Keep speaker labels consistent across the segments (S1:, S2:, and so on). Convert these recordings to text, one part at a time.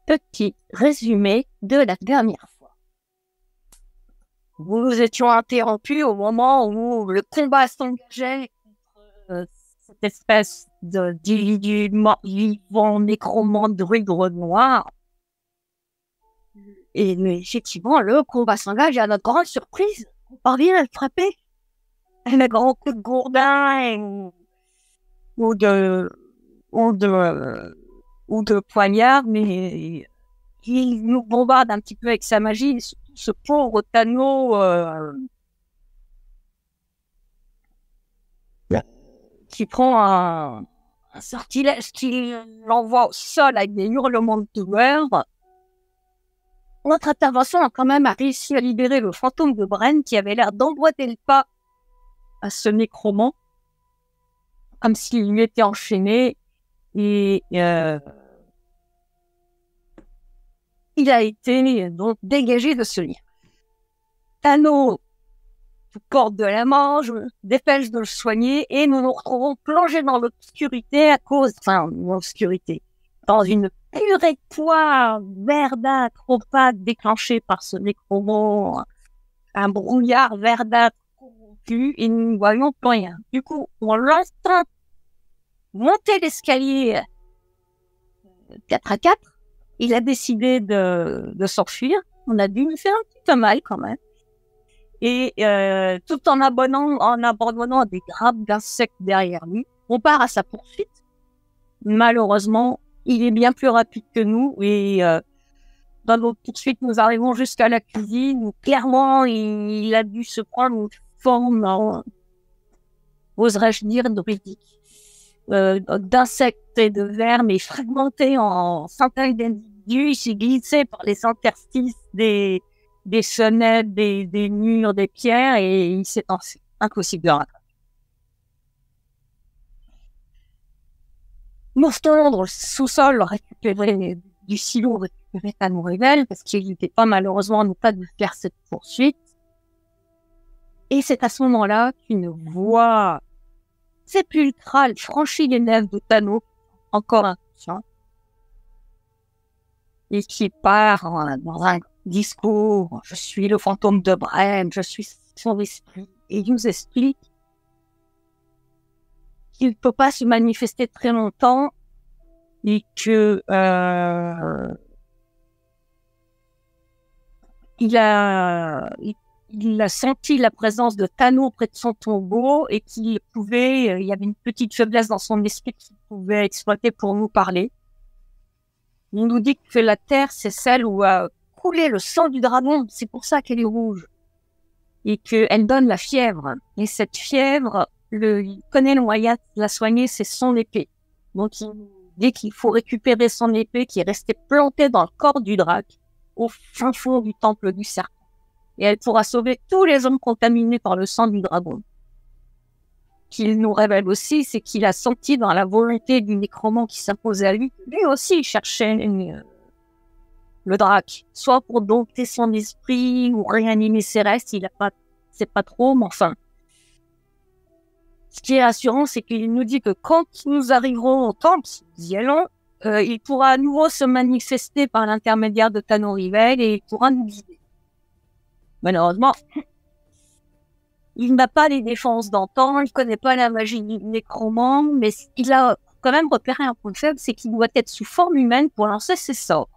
S1: Petit résumé de la dernière fois. Nous étions interrompus au moment où le combat s'engageait contre cette espèce d'individu vivant, nécromant, druide noir. Et mais effectivement, le combat s'engage et à notre grande surprise, on parvient à le frapper. Un grand coup de gourdin ou de poignard, mais il nous bombarde un petit peu avec sa magie. Ce pauvre Tano qui prend un sortilège qui l'envoie au sol avec des hurlements de douleur. Notre intervention a quand même réussi à libérer le fantôme de Bren qui avait l'air d'emboîter le pas à ce nécromant, comme s'il lui était enchaîné. Et il a été donc dégagé de ce lien. Tano porte de la main, je me dépêche de le soigner et nous nous retrouvons plongés dans l'obscurité dans une purée de poids verdâtre, opaque, déclenchée par ce nécromant, un brouillard verdâtre corrompu et nous ne voyons plus rien. Du coup, on l'instinct monter l'escalier 4 à 4, il a décidé de s'enfuir. On a dû lui faire un petit peu mal quand même. Et tout en abandonnant des grappes d'insectes derrière lui, on part à sa poursuite. Malheureusement, il est bien plus rapide que nous et dans notre poursuite, nous arrivons jusqu'à la cuisine où clairement, il a dû se prendre une forme, oserais-je dire, druidique. D'insectes et de vers, mais fragmentés en centaines d'individus. Il s'est glissé par les interstices des sonnettes, des murs, des pierres, et il s'est lancé. Impossible de rattraper. Nous retournons dans le sous-sol, récupérer du silo, récupérer Tano Rivel, parce qu'il n'était pas malheureusement en état de faire cette poursuite. Et c'est à ce moment-là qu'une voix sépulcrale franchit les lèvres de Tano, encore inconscient, et qui part dans un discours. Je suis le fantôme de Bren, je suis son esprit, et il nous explique qu'il ne peut pas se manifester très longtemps et que il a senti la présence de Tano près de son tombeau et qu'il pouvait, il y avait une petite faiblesse dans son esprit qu'il pouvait exploiter pour nous parler. Il nous dit que la terre, c'est celle où a coulé le sang du dragon, c'est pour ça qu'elle est rouge. Et qu'elle donne la fièvre. Et cette fièvre, il connaît le moyen de la soigner, c'est son épée. Donc il nous dit qu'il faut récupérer son épée qui est restée plantée dans le corps du drac, au fin fond du temple du serpent. Et elle pourra sauver tous les hommes contaminés par le sang du dragon. Qu'il nous révèle aussi, c'est qu'il a senti dans la volonté du nécromant qui s'imposait à lui, lui aussi cherchait le drac, soit pour dompter son esprit ou réanimer ses restes, c'est pas trop, mais enfin. Ce qui est rassurant, c'est qu'il nous dit que quand nous arriverons au temple, si nous y allons, il pourra à nouveau se manifester par l'intermédiaire de Tano Rivel et il pourra nous guider. Malheureusement, il n'a pas les défenses d'antan, il connaît pas la magie du nécromant, mais il a quand même repéré un point faible, c'est qu'il doit être sous forme humaine pour lancer ses sorts.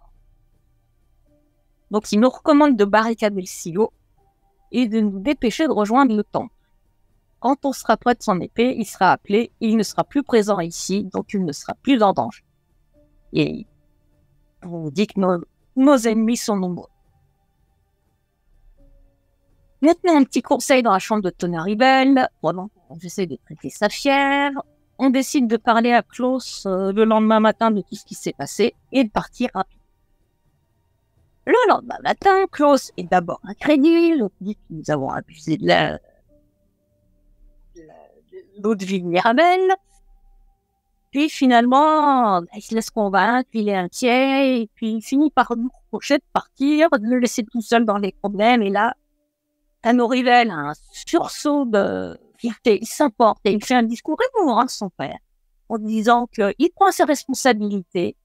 S1: Donc il nous recommande de barricader le silo et de nous dépêcher de rejoindre le temple. Quand on sera près de son épée, il sera appelé, il ne sera plus présent ici, donc il ne sera plus en danger. Et on dit que nos ennemis sont nombreux. Maintenant, un petit conseil dans la chambre de Tano Rivel. Pendant qu'on essaie de traiter sa fièvre, on décide de parler à Klaus le lendemain matin de tout ce qui s'est passé et de partir rapidement. Le lendemain matin, Klaus est d'abord incrédule, on dit que nous avons abusé de l'eau de vie Mirabelle. Puis finalement, il se laisse convaincre, il est inquiet, et puis il finit par nous reprocher de partir, de le laisser tout seul dans les problèmes, et là, Tano Rivel a un sursaut de fierté, il s'emporte et il fait un discours émouvant à son père, en disant qu'il prend ses responsabilités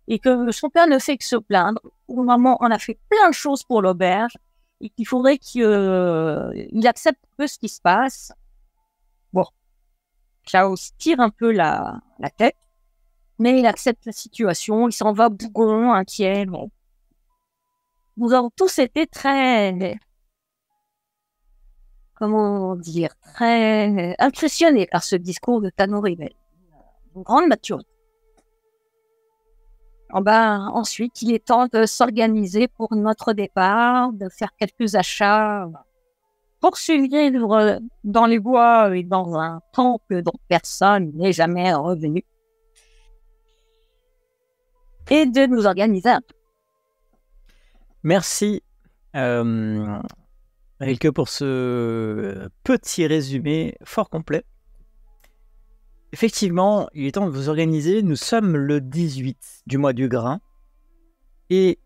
S1: et que son père ne fait que se plaindre. Pour le moment, on a fait plein de choses pour l'auberge et qu'il faudrait qu'il accepte un peu ce qui se passe. Bon, Klaus tire un peu la tête, mais il accepte la situation, il s'en va bougon, inquiet. Bon. Nous avons tous été très, comment dire, très impressionnés par ce discours de Tano Rivel. Une grande maturité. Ensuite, il est temps de s'organiser pour notre départ, de faire quelques achats, poursuivre dans les bois et dans un temple dont personne n'est jamais revenu, et de nous organiser un peu.
S2: Merci, Rilke, pour ce petit résumé fort complet. Effectivement, il est temps de vous organiser. Nous sommes le 18 du mois du grain et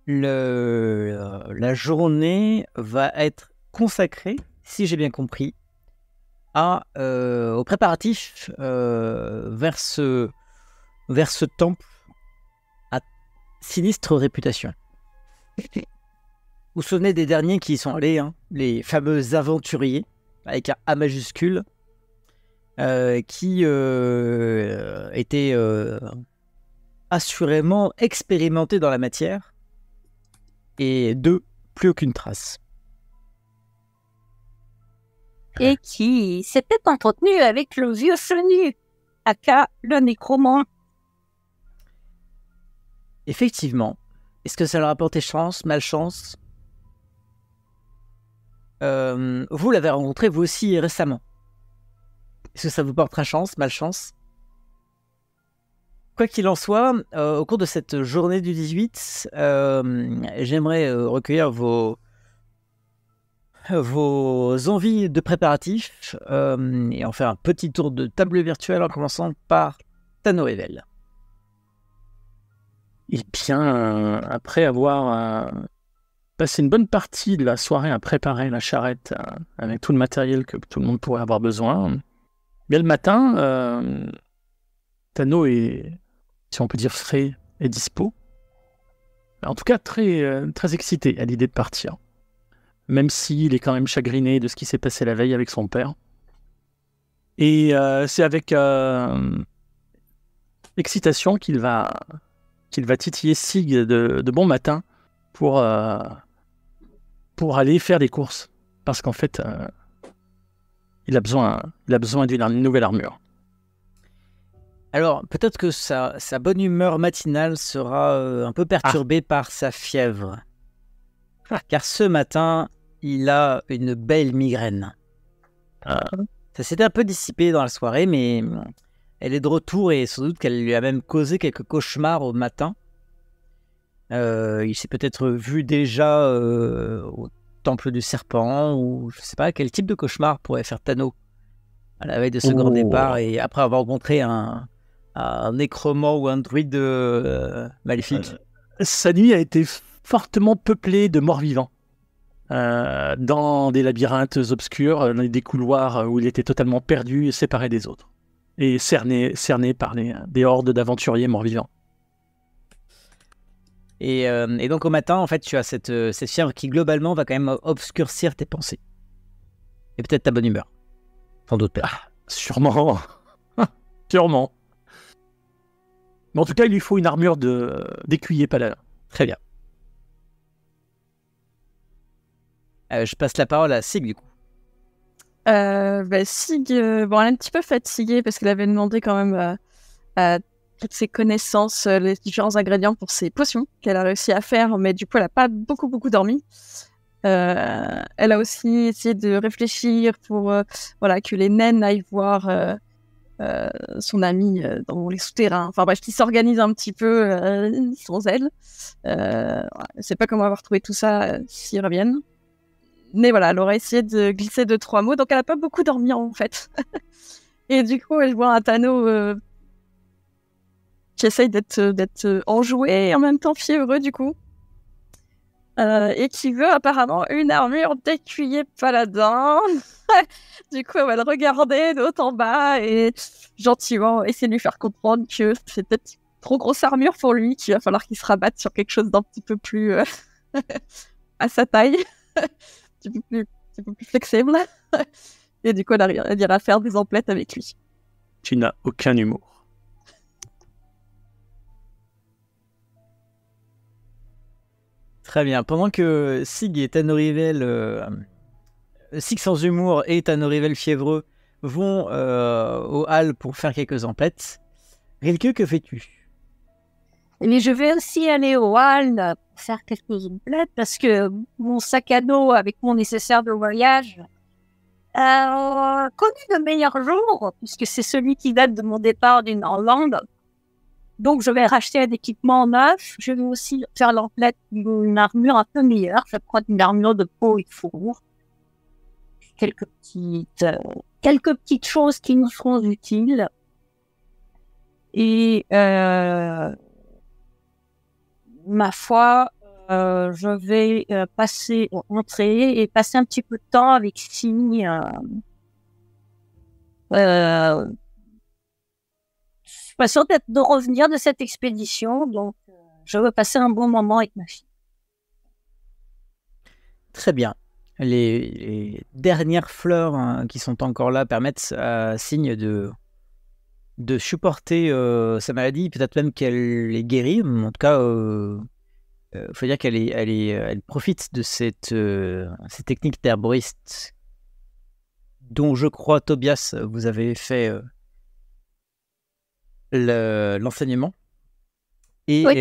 S2: la journée va être consacrée, si j'ai bien compris, aux préparatifs vers ce temple à sinistre réputation. Vous vous souvenez des derniers qui y sont allés, hein, les fameux aventuriers, avec un A majuscule, qui étaient assurément expérimentés dans la matière, et d'eux, plus aucune trace.
S1: Et qui s'était entretenu avec le vieux Fenu, aka le nécromant.
S2: Effectivement. Est-ce que ça leur a apporté chance, malchance ? Vous l'avez rencontré vous aussi récemment. Est-ce que ça vous portera chance, malchance ? Quoi qu'il en soit, au cours de cette journée du 18, j'aimerais recueillir vos envies de préparatifs et en faire un petit tour de table virtuelle en commençant par Tano Rivel.
S3: Eh bien, après avoir passé une bonne partie de la soirée à préparer la charrette avec tout le matériel que tout le monde pourrait avoir besoin, bien le matin, Tano est, si on peut dire, frais et dispo. En tout cas, très, très excité à l'idée de partir. Même s'il est quand même chagriné de ce qui s'est passé la veille avec son père. Et c'est avec excitation qu'il va titiller Sig de bon matin pour aller faire des courses. Parce qu'en fait, il a besoin d'une nouvelle armure.
S2: Alors, peut-être que sa bonne humeur matinale sera un peu perturbée par sa fièvre. Car ce matin, il a une belle migraine. Ça s'était un peu dissipé dans la soirée, mais elle est de retour et sans doute qu'elle lui a même causé quelques cauchemars au matin. Il s'est peut-être vu déjà au temple du serpent, ou je ne sais pas quel type de cauchemar pourrait faire Tano à la veille de ce grand départ, et après avoir rencontré un nécromant ou un druide maléfique.
S3: Sa nuit a été fortement peuplée de morts-vivants. Dans des labyrinthes obscurs, dans des couloirs où il était totalement perdu et séparé des autres. Et cerné par des hordes d'aventuriers morts-vivants.
S2: Et donc au matin, en fait, tu as cette fièvre qui globalement va quand même obscurcir tes pensées. Et peut-être ta bonne humeur. Sans doute pas.
S3: Sûrement. Sûrement. Mais en tout cas, il lui faut une armure d'écuyer paladin.
S2: Très bien. Je passe la parole à Sig, du coup.
S4: Sig, elle est un petit peu fatiguée parce qu'elle avait demandé quand même toutes ses connaissances, les différents ingrédients pour ses potions qu'elle a réussi à faire, mais du coup, elle n'a pas beaucoup dormi. Elle a aussi essayé de réfléchir pour que les naines aillent voir son ami dans les souterrains. Enfin bref, qu'ils s'organisent un petit peu sans elle. Elle ne sait pas comment avoir trouvé tout ça s'ils reviennent. Mais voilà, elle aurait essayé de glisser 2-3 mots, donc elle n'a pas beaucoup dormi en fait. Et du coup, elle voit un Tano qui essaye d'être enjoué et en même temps fiévreux du coup. Et qui veut apparemment une armure d'écuyer paladin. Du coup, elle va le regarder de haut en bas et gentiment essayer de lui faire comprendre que c'est peut-être trop grosse armure pour lui, qu'il va falloir qu'il se rabatte sur quelque chose d'un petit peu plus à sa taille, un petit peu plus flexible. Et du coup, elle ira faire des emplettes avec lui.
S3: Tu n'as aucun humour.
S2: Très bien. Pendant que Sig et Tanorivel, Sig sans humour et Tanorivel fiévreux vont au hall pour faire quelques emplettes, Rilke, que fais-tu?
S1: Mais je vais aussi aller au hall pour faire quelques emplettes parce que mon sac à dos avec mon nécessaire de voyage connu de meilleurs jours, puisque c'est celui qui date de mon départ du Norlande. Donc, je vais racheter un équipement neuf. Je vais aussi faire l'emplette d'une armure un peu meilleure. Je prends une armure de peau et de fourrure. Quelques petites choses qui nous seront utiles. Et ma foi, je vais entrer et passer un petit peu de temps avec Signe. Je suis pas sûre de revenir de cette expédition, donc je veux passer un bon moment avec ma fille.
S2: Très bien. Les dernières fleurs qui sont encore là permettent à Signe de supporter sa maladie, peut-être même qu'elle est guérie. En tout cas, faut dire elle profite de ces techniques d'herboriste dont je crois, Tobias, vous avez fait l'enseignement. Et,
S1: oui.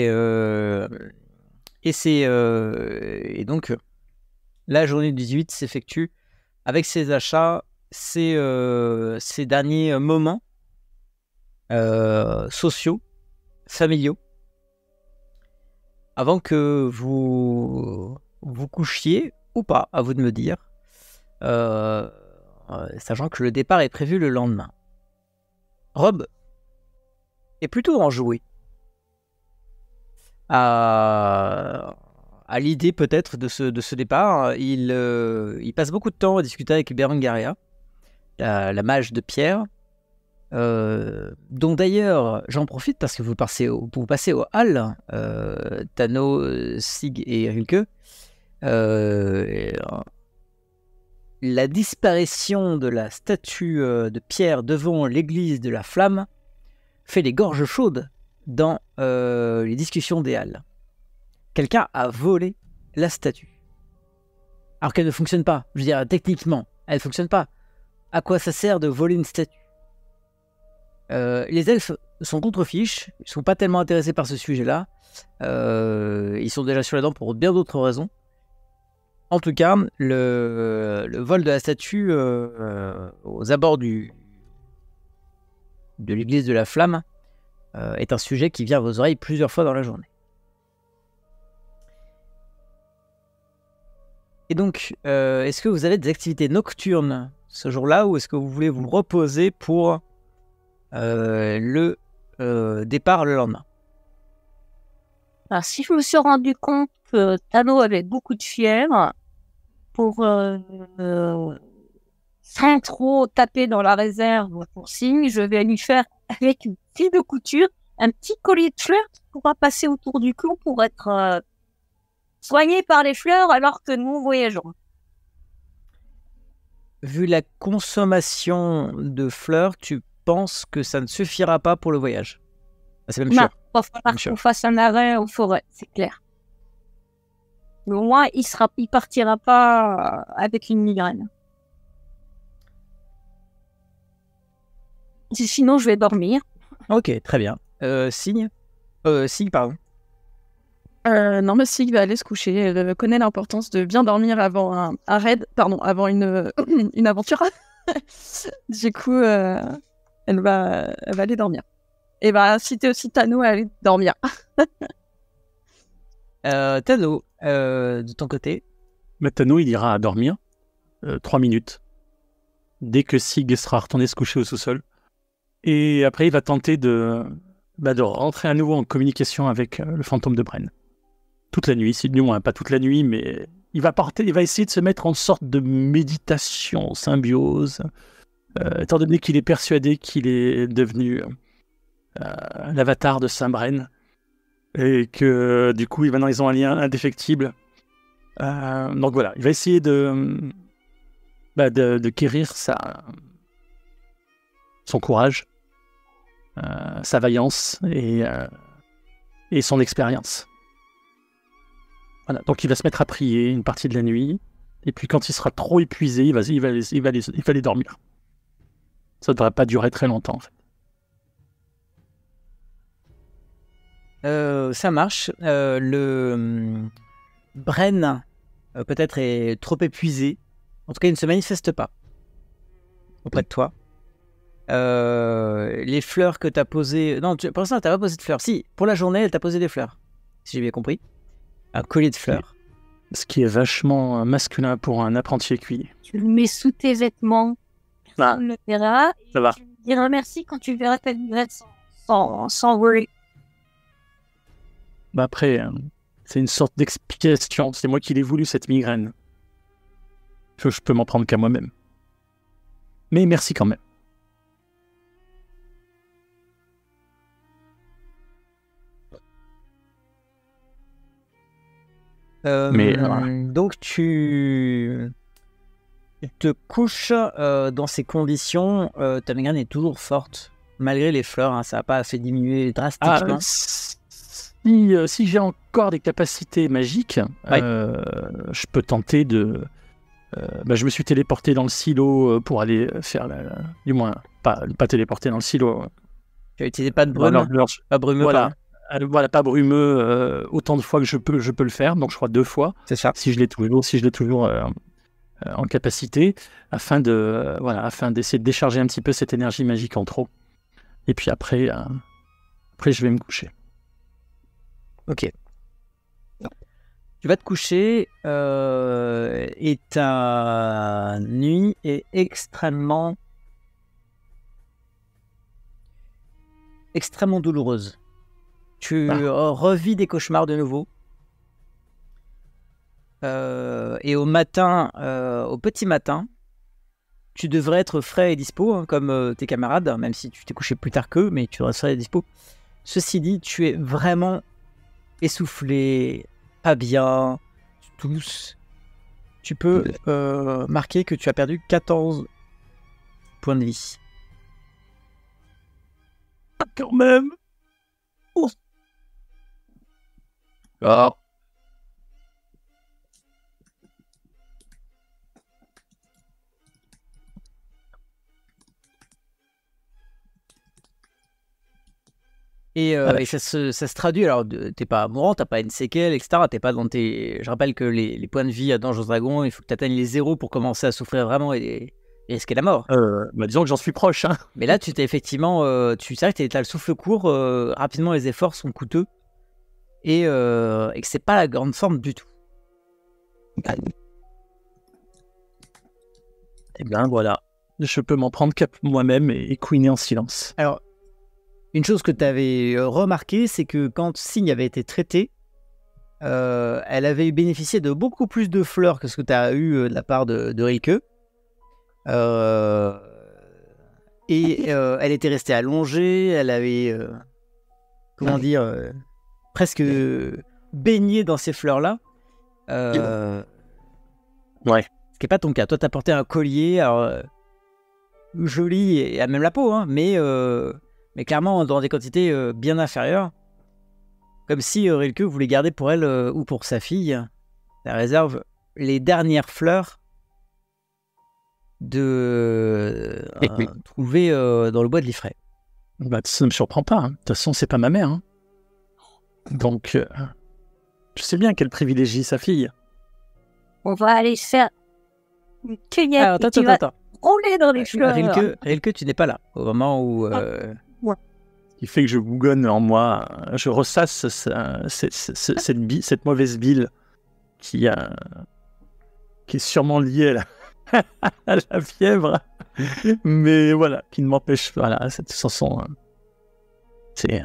S2: Et donc, la journée du 18 s'effectue avec ces achats, ces derniers moments sociaux, familiaux, avant que vous couchiez ou pas, à vous de me dire, sachant que le départ est prévu le lendemain. Rob est plutôt enjoué à l'idée peut-être de ce départ. Il passe beaucoup de temps à discuter avec Berengaria, la mage de pierre, dont d'ailleurs j'en profite parce que vous passez au hall, Tano, Sig et Rilke. La disparition de la statue de pierre devant l'église de la Flamme fait les gorges chaudes dans les discussions des halles. Quelqu'un a volé la statue. Alors qu'elle ne fonctionne pas. Je veux dire, techniquement, elle ne fonctionne pas. À quoi ça sert de voler une statue ? Les elfes sont contre-fiches, ils ne sont pas tellement intéressés par ce sujet-là. Ils sont déjà sur les dents pour bien d'autres raisons. En tout cas, le vol de la statue aux abords de l'église de la Flamme est un sujet qui vient à vos oreilles plusieurs fois dans la journée. Et donc, est-ce que vous avez des activités nocturnes ce jour-là ou est-ce que vous voulez vous reposer pour le départ le lendemain?
S1: Alors, si je me suis rendu compte que Tano avait beaucoup de fièvre, pour sans trop taper dans la réserve pour Signe, je vais lui faire avec une fille de couture un petit collier de fleurs qui pourra passer autour du cou pour être soigné par les fleurs alors que nous voyageons.
S2: Vu la consommation de fleurs, tu penses que ça ne suffira pas pour le voyage? C'est même sûr.
S1: Il va falloir qu'on fasse un arrêt en forêt, c'est clair. Mais au moins, il partira pas avec une migraine. Sinon, je vais dormir.
S2: Ok, très bien. Sig, pardon.
S4: Non, mais Sig va aller se coucher. Elle connaît l'importance de bien dormir avant un raid, avant une aventure. Du coup, elle va aller dormir. Et va inciter aussi Tano à aller dormir.
S2: Tano, de ton côté?
S3: Tano, il ira dormir 3 minutes. Dès que Sig sera retourné se coucher au sous-sol. Et après, il va tenter de rentrer à nouveau en communication avec le fantôme de Bren. Toute la nuit, sinon pas toute la nuit, mais il va essayer de se mettre en sorte de méditation, symbiose, étant donné qu'il est persuadé qu'il est devenu l'avatar de Saint-Bren, et que du coup maintenant ils ont un lien indéfectible. Donc voilà, il va essayer de guérir son courage, sa vaillance et son expérience. Voilà, donc il va se mettre à prier une partie de la nuit, et puis quand il sera trop épuisé, il va aller dormir. Ça ne devrait pas durer très longtemps en fait.
S2: Ça marche. Bren, peut-être, est trop épuisé. En tout cas, il ne se manifeste pas auprès de toi. Les fleurs que tu as posées... Non, pour l'instant, tu n'as pas posé de fleurs. Si, pour la journée, elle t'a posé des fleurs. Si j'ai bien compris. Un collier de fleurs.
S3: Ce qui est vachement masculin pour un apprenti écuyer.
S1: Tu le mets sous tes vêtements.
S3: Ah,
S1: Tu le verras.
S3: ça va.
S1: Tu me diras merci quand tu verras ta migraine sans worry.
S3: Bah après, c'est une sorte d'expiation. C'est moi qui l'ai voulu, cette migraine. Je peux m'en prendre qu'à moi-même. Mais merci quand même.
S2: Donc tu te couches dans ces conditions. Ta migraine est toujours forte, malgré les fleurs. Hein, ça n'a pas fait diminuer drastiquement.
S3: Si j'ai encore des capacités magiques, je peux tenter de... je me suis téléporté dans le silo pour aller faire du moins, pas téléporter dans le silo.
S2: Tu as utilisé pas de brume, pas brumeux.
S3: Voilà. Voilà, pas brumeux autant de fois que je peux le faire, donc je crois 2 fois.
S2: C'est ça.
S3: Si je l'ai toujours en capacité, afin d'essayer de décharger un petit peu cette énergie magique en trop. Et puis après je vais me coucher.
S2: Ok. Tu vas te coucher et ta nuit est extrêmement douloureuse. Tu revis des cauchemars de nouveau. Et au petit matin, tu devrais être frais et dispo, hein, comme tes camarades, même si tu t'es couché plus tard qu'eux, mais tu devrais être frais et dispo. Ceci dit, tu es vraiment essoufflé, pas bien, tu tousses. Tu peux marquer que tu as perdu 14 points de vie.
S3: Quand même. Ah.
S2: Et ça se traduit, alors t'es pas mourant, t'as pas une séquelle, etc. T'es pas dans tes... Je rappelle que les points de vie à Donjons Dragons, il faut que tu atteignes les 0 pour commencer à souffrir vraiment et risquer la mort.
S3: Disons que j'en suis proche. Hein.
S2: Mais là, tu t'es effectivement... tu sais que t'as le souffle court, rapidement les efforts sont coûteux et que c'est pas la grande forme du tout.
S3: Et bien voilà, je peux m'en prendre qu'à moi-même et couiner en silence.
S2: Alors, une chose que tu avais remarqué, c'est que quand Signe avait été traitée, elle avait bénéficié de beaucoup plus de fleurs que ce que tu as eu de la part de Rilke. Elle était restée allongée, elle avait, presque baignée dans ces fleurs-là.
S3: Ouais.
S2: Ce qui n'est pas ton cas. Toi, tu as porté un collier, alors, joli et à même la peau, hein, mais clairement dans des quantités bien inférieures. Comme si Rilke voulait garder pour elle ou pour sa fille la réserve les dernières fleurs trouvées dans le bois de l'Ifray.
S3: Ça ne me surprend pas. Hein. De toute façon, c'est pas ma mère. Hein. Donc, je sais bien qu'elle privilégie sa fille.
S1: On va aller faire une cueillette.
S2: Alors, attends.
S1: Rouler dans les fleurs.
S2: Rilke, tu n'es pas là au moment où...
S1: Ouais.
S3: Ce qui fait que je bougonne en moi, je ressasse cette mauvaise bile qui est sûrement liée à la fièvre, mais voilà, qui ne m'empêche pas. Cette chanson, c'est...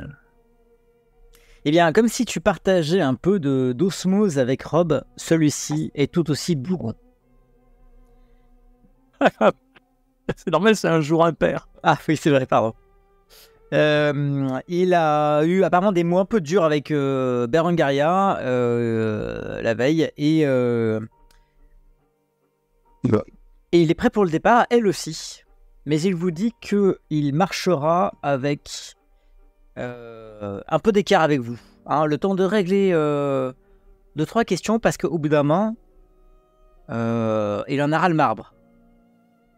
S2: Eh bien, comme si tu partageais un peu d'osmose avec Rob, celui-ci est tout aussi bougon.
S3: C'est normal, c'est un jour impair.
S2: Ah oui, c'est vrai, pardon. Il a eu apparemment des mots un peu durs avec Berengaria la veille et il est prêt pour le départ, elle aussi. Mais il vous dit qu'il marchera avec un peu d'écart avec vous. Hein, le temps de régler 2-3 questions parce qu'au bout d'un moment, il en a ras le marbre.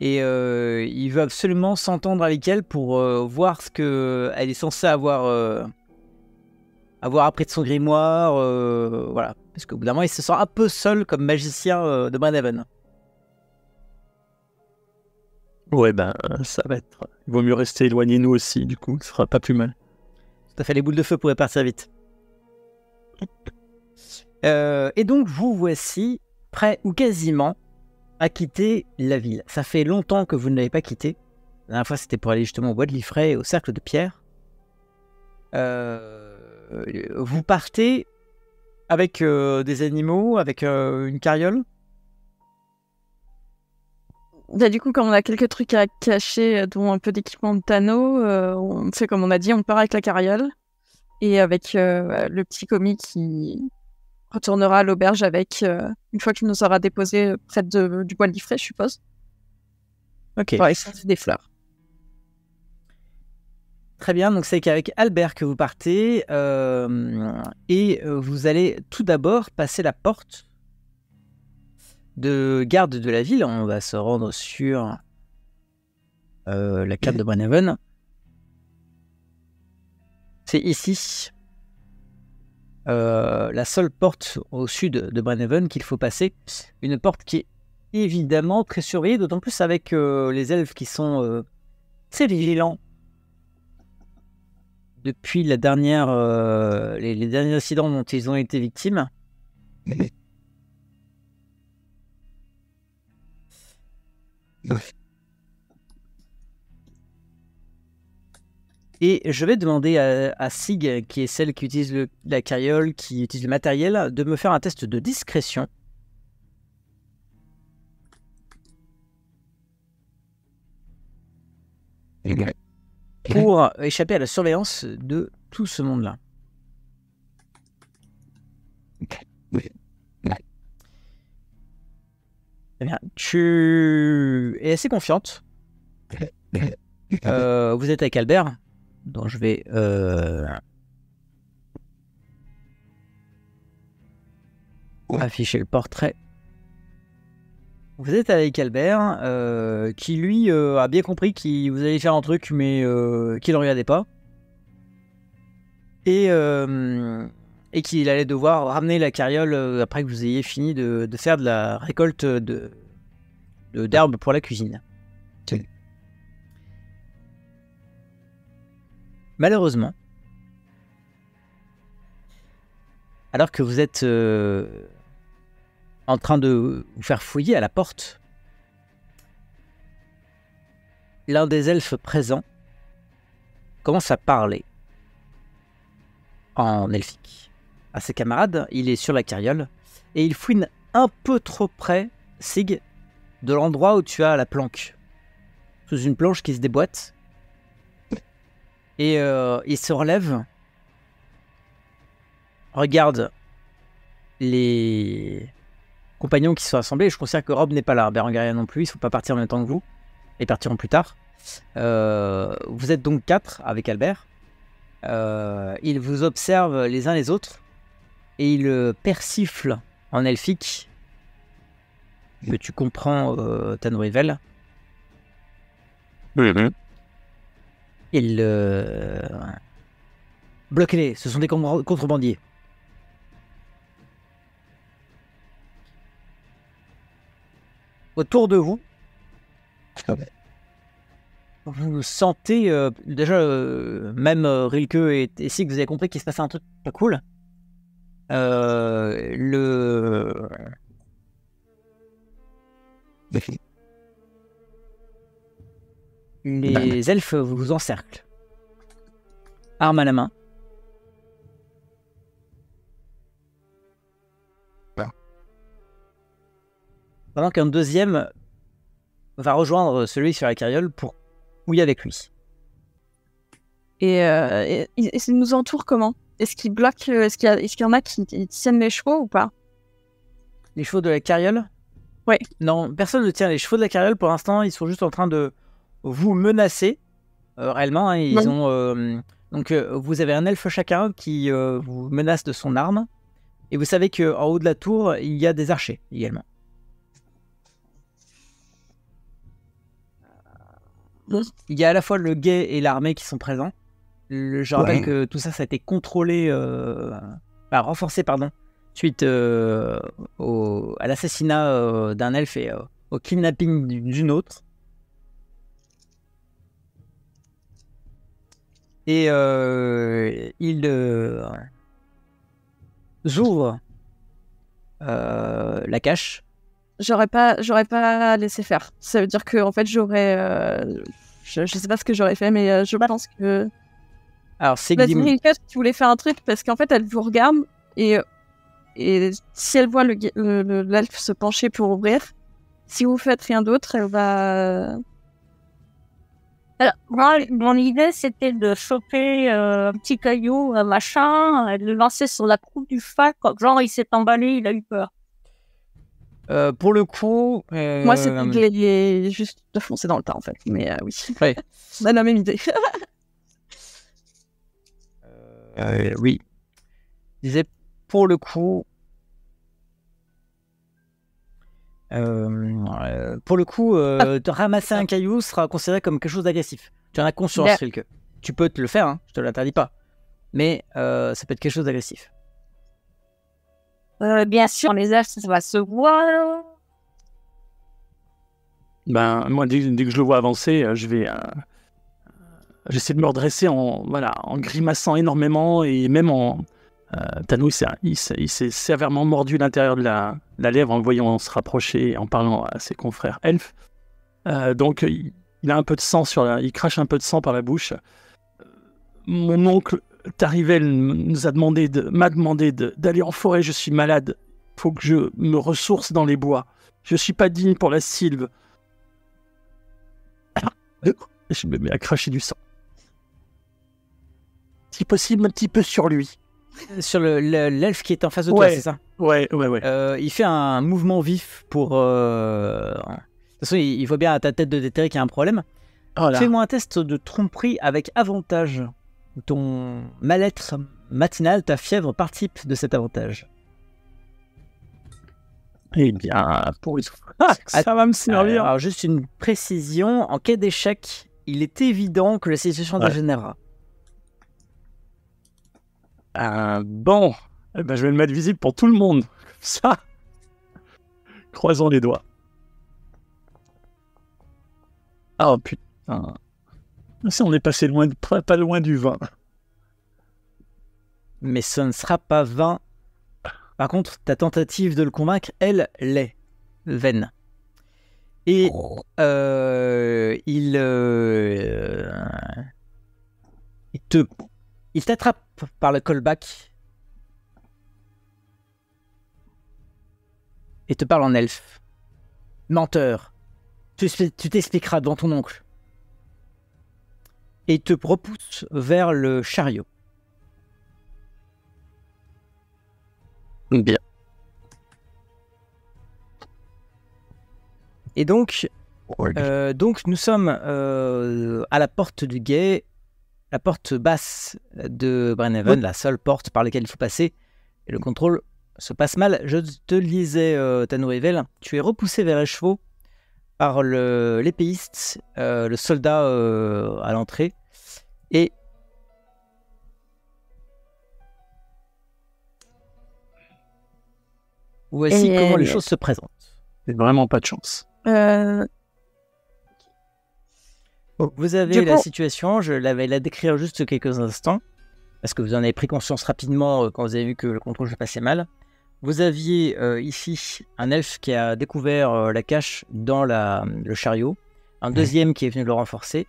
S2: Et il veut absolument s'entendre avec elle pour voir ce qu'elle est censée avoir appris de son grimoire. Voilà. Parce qu'au bout d'un moment, il se sent un peu seul comme magicien de Brenhaven.
S3: Ouais, ben, ça va être... Il vaut mieux rester éloigné nous aussi, du coup, ce sera pas plus mal.
S2: Tout à fait, les boules de feu pourraient partir vite. Et donc, vous voici prêt ou quasiment à quitter la ville. Ça fait longtemps que vous ne l'avez pas quitté. La dernière fois, c'était pour aller justement au bois de Liffrey et au cercle de pierre. Vous partez avec des animaux, avec une carriole.
S4: Bah, du coup, comme on a quelques trucs à cacher, dont un peu d'équipement de Tano, on fait comme on a dit, on part avec la carriole et avec le petit commis qui retournera à l'auberge avec une fois qu'il nous aura déposé près du bois de Liffrey, je suppose.
S2: Ok.
S4: Pour aller chercher des fleurs.
S2: Très bien, donc c'est qu'avec Albert que vous partez et vous allez tout d'abord passer la porte de garde de la ville. On va se rendre sur la carte de Brenhaven. C'est ici la seule porte au sud de Brenhaven qu'il faut passer. Une porte qui est évidemment très surveillée, d'autant plus avec les elfes qui sont très vigilants depuis les derniers incidents dont ils ont été victimes. Et je vais demander à Sig, qui est celle qui utilise la carriole, qui utilise le matériel, de me faire un test de discrétion. Pour échapper à la surveillance de tout ce monde-là. Eh bien, tu es assez confiante. Vous êtes avec Albert, dont je vais afficher le portrait. Vous êtes avec Albert, qui lui a bien compris que vous allez faire un truc, mais qu'il ne regardait pas. Et qu'il allait devoir ramener la carriole après que vous ayez fini de faire de la récolte d'herbes pour la cuisine. Malheureusement, alors que vous êtes en train de vous faire fouiller à la porte, l'un des elfes présents commence à parler en elfique à ses camarades. Il est sur la carriole et il fouine un peu trop près, Sig, de l'endroit où tu as la planque, sous une planche qui se déboîte. Et il se relève, regarde les compagnons qui sont assemblés. Je considère que Rob n'est pas là, Berengaria non plus, ils ne sont pas partis en même temps que vous, ils partiront plus tard. Vous êtes donc 4 avec Albert. Il vous observe les uns les autres et il persifle en elfique que tu comprends, Tano Rivel. Il bloquez-les, ce sont des contrebandiers. Autour de vous, vous sentez déjà, même Rilke et Sig, vous avez compris qu'il se passait un truc pas cool. Les elfes vous encerclent, arme à la main. Pendant qu'un deuxième va rejoindre celui sur la carriole pour fouiller avec lui.
S4: et ils nous entourent comment? Est-ce qu'ils bloquent? Est-ce qu'il y en a qui tiennent les chevaux ou pas?
S2: Les chevaux de la carriole?
S4: Ouais.
S2: Non, personne ne tient les chevaux de la carriole pour l'instant. Ils sont juste en train de vous menacer. Réellement, hein, ils ont. Donc, vous avez un elfe chacun qui vous menace de son arme. Et vous savez qu'en haut de la tour, il y a des archers également. Il y a à la fois le guet et l'armée qui sont présents. Je rappelle que tout ça, ça a été contrôlé, renforcé, suite à l'assassinat d'un elfe et au kidnapping d'une autre. Et ils ouvrent la cache.
S4: J'aurais pas laissé faire. Ça veut dire que en fait j'aurais, je sais pas ce que j'aurais fait, mais je pense que.
S2: Alors c'est
S4: Vas-y, Rilka, tu voulais faire un truc parce qu'en fait elle vous regarde et si elle voit l'elfe se pencher pour ouvrir, si vous faites rien d'autre, elle va.
S1: Alors, moi, mon idée, c'était de choper un petit caillou, un machin, et de le lancer sur la proue du fac. Genre, il s'est emballé, il a eu peur.
S2: Pour le coup...
S4: Moi, c'était juste de foncer dans le tas, en fait. Mais oui,
S2: ouais.
S4: On a la même idée.
S2: Oui. Je disais, pour le coup... te ramasser un caillou sera considéré comme quelque chose d'agressif. Tu en as conscience, Rilke. Tu peux te le faire, hein, je te l'interdis pas. Mais ça peut être quelque chose d'agressif.
S1: Bien sûr, les elfes, ça va se voir.
S3: Ben, moi, dès que je le vois avancer, j'essaie de me redresser en grimaçant énormément et même en... Tano, il s'est sévèrement mordu l'intérieur de la lèvre en le voyant se rapprocher et en parlant à ses confrères elfes. Donc, il a un peu de sang il crache un peu de sang par la bouche. Mon oncle Tarivel m'a demandé d'aller en forêt. Je suis malade. Faut que je me ressource dans les bois. Je suis pas digne pour la sylve. Je me mets à cracher du sang. Si possible, un petit peu sur lui.
S2: Sur l'elfe qui est en face de toi, c'est ça?
S3: Ouais.
S2: Il fait un mouvement vif pour... De toute façon, il voit bien à ta tête de déterrer qu'il y a un problème. Oh là. Fais-moi un test de tromperie avec avantage. Ton mal-être matinal, ta fièvre participe de cet avantage.
S3: Eh bien, ça va me servir.
S2: Alors, juste une précision. En cas d'échec, il est évident que la situation dégénérera.
S3: Bon, je vais le mettre visible pour tout le monde. Comme ça, croisons les doigts. Oh putain. Si on est passé pas loin du 20.
S2: Mais ce ne sera pas 20. Par contre, ta tentative de le convaincre, elle l'est vaine. Et il t'attrape par le callback et te parle en elfe. Menteur, tu t'expliqueras devant ton oncle. Et te repousse vers le chariot.
S3: Bien.
S2: Et donc nous sommes à la porte du guet, la porte basse de Brenhaven, la seule porte par laquelle il faut passer. Et le contrôle se passe mal. Je te le disais, Tano Evel, tu es repoussé vers les chevaux par l'épéiste, le soldat à l'entrée. Et voici comment les choses se présentent.
S3: C'est vraiment pas de chance.
S2: Vous avez la situation, je vais la décrire juste quelques instants, parce que vous en avez pris conscience rapidement quand vous avez vu que le contrôle se passait mal. Vous aviez ici un elfe qui a découvert la cache dans le chariot, un deuxième qui est venu le renforcer.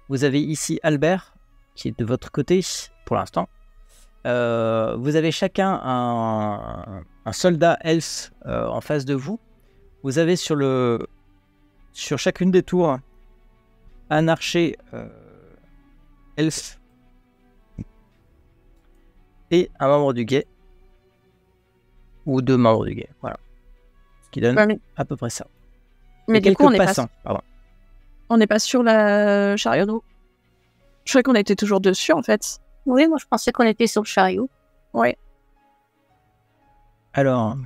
S2: Vous avez ici Albert, qui est de votre côté pour l'instant. Vous avez chacun un soldat elfe en face de vous. Vous avez sur chacune des tours un archer elfe et un membre du guet. Ou 2 membres du guet, voilà. Ce qui donne à peu près ça.
S4: Mais
S2: et
S4: du
S2: quelques
S4: coup,
S2: passants, pardon.
S4: On n'est pas sur la chariot d'eau. Je croyais qu'on était toujours dessus, en fait.
S1: Oui, moi je pensais qu'on était sur le chariot.
S4: Ouais.
S2: Alors,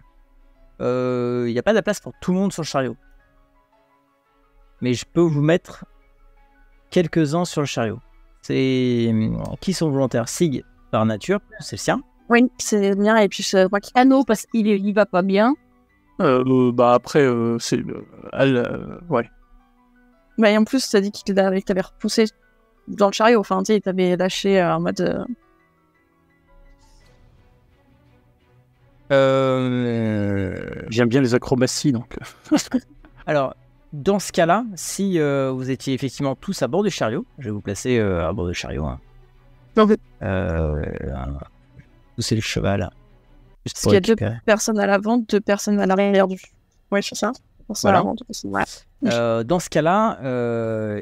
S2: il n'y a pas de la place pour tout le monde sur le chariot. Mais je peux vous mettre quelques-uns sur le chariot. C'est qui sont volontaires? Sig, par nature, c'est le sien.
S4: Oui, c'est le mien, et puis c'est moi qui...
S1: Anneau, parce qu'il y va pas bien.
S3: Bah après, c'est... ouais.
S4: Bah, et en plus, t'as dit qu'il t'avait repoussé dans le chariot. Enfin, tu sais, il t'avait lâché en mode...
S3: J'aime bien les acrobaties, donc...
S2: Alors, dans ce cas-là, si vous étiez effectivement tous à bord du chariot, je vais vous placer à bord du chariot. Hein. Pousser le cheval. Juste
S4: Parce
S2: pour
S4: qu'il y a 2
S2: récupérer.
S4: personnes à l'avant, 2 personnes à l'arrière du... Ouais, c'est ça.
S2: Voilà.
S4: Ouais.
S2: Dans ce cas-là,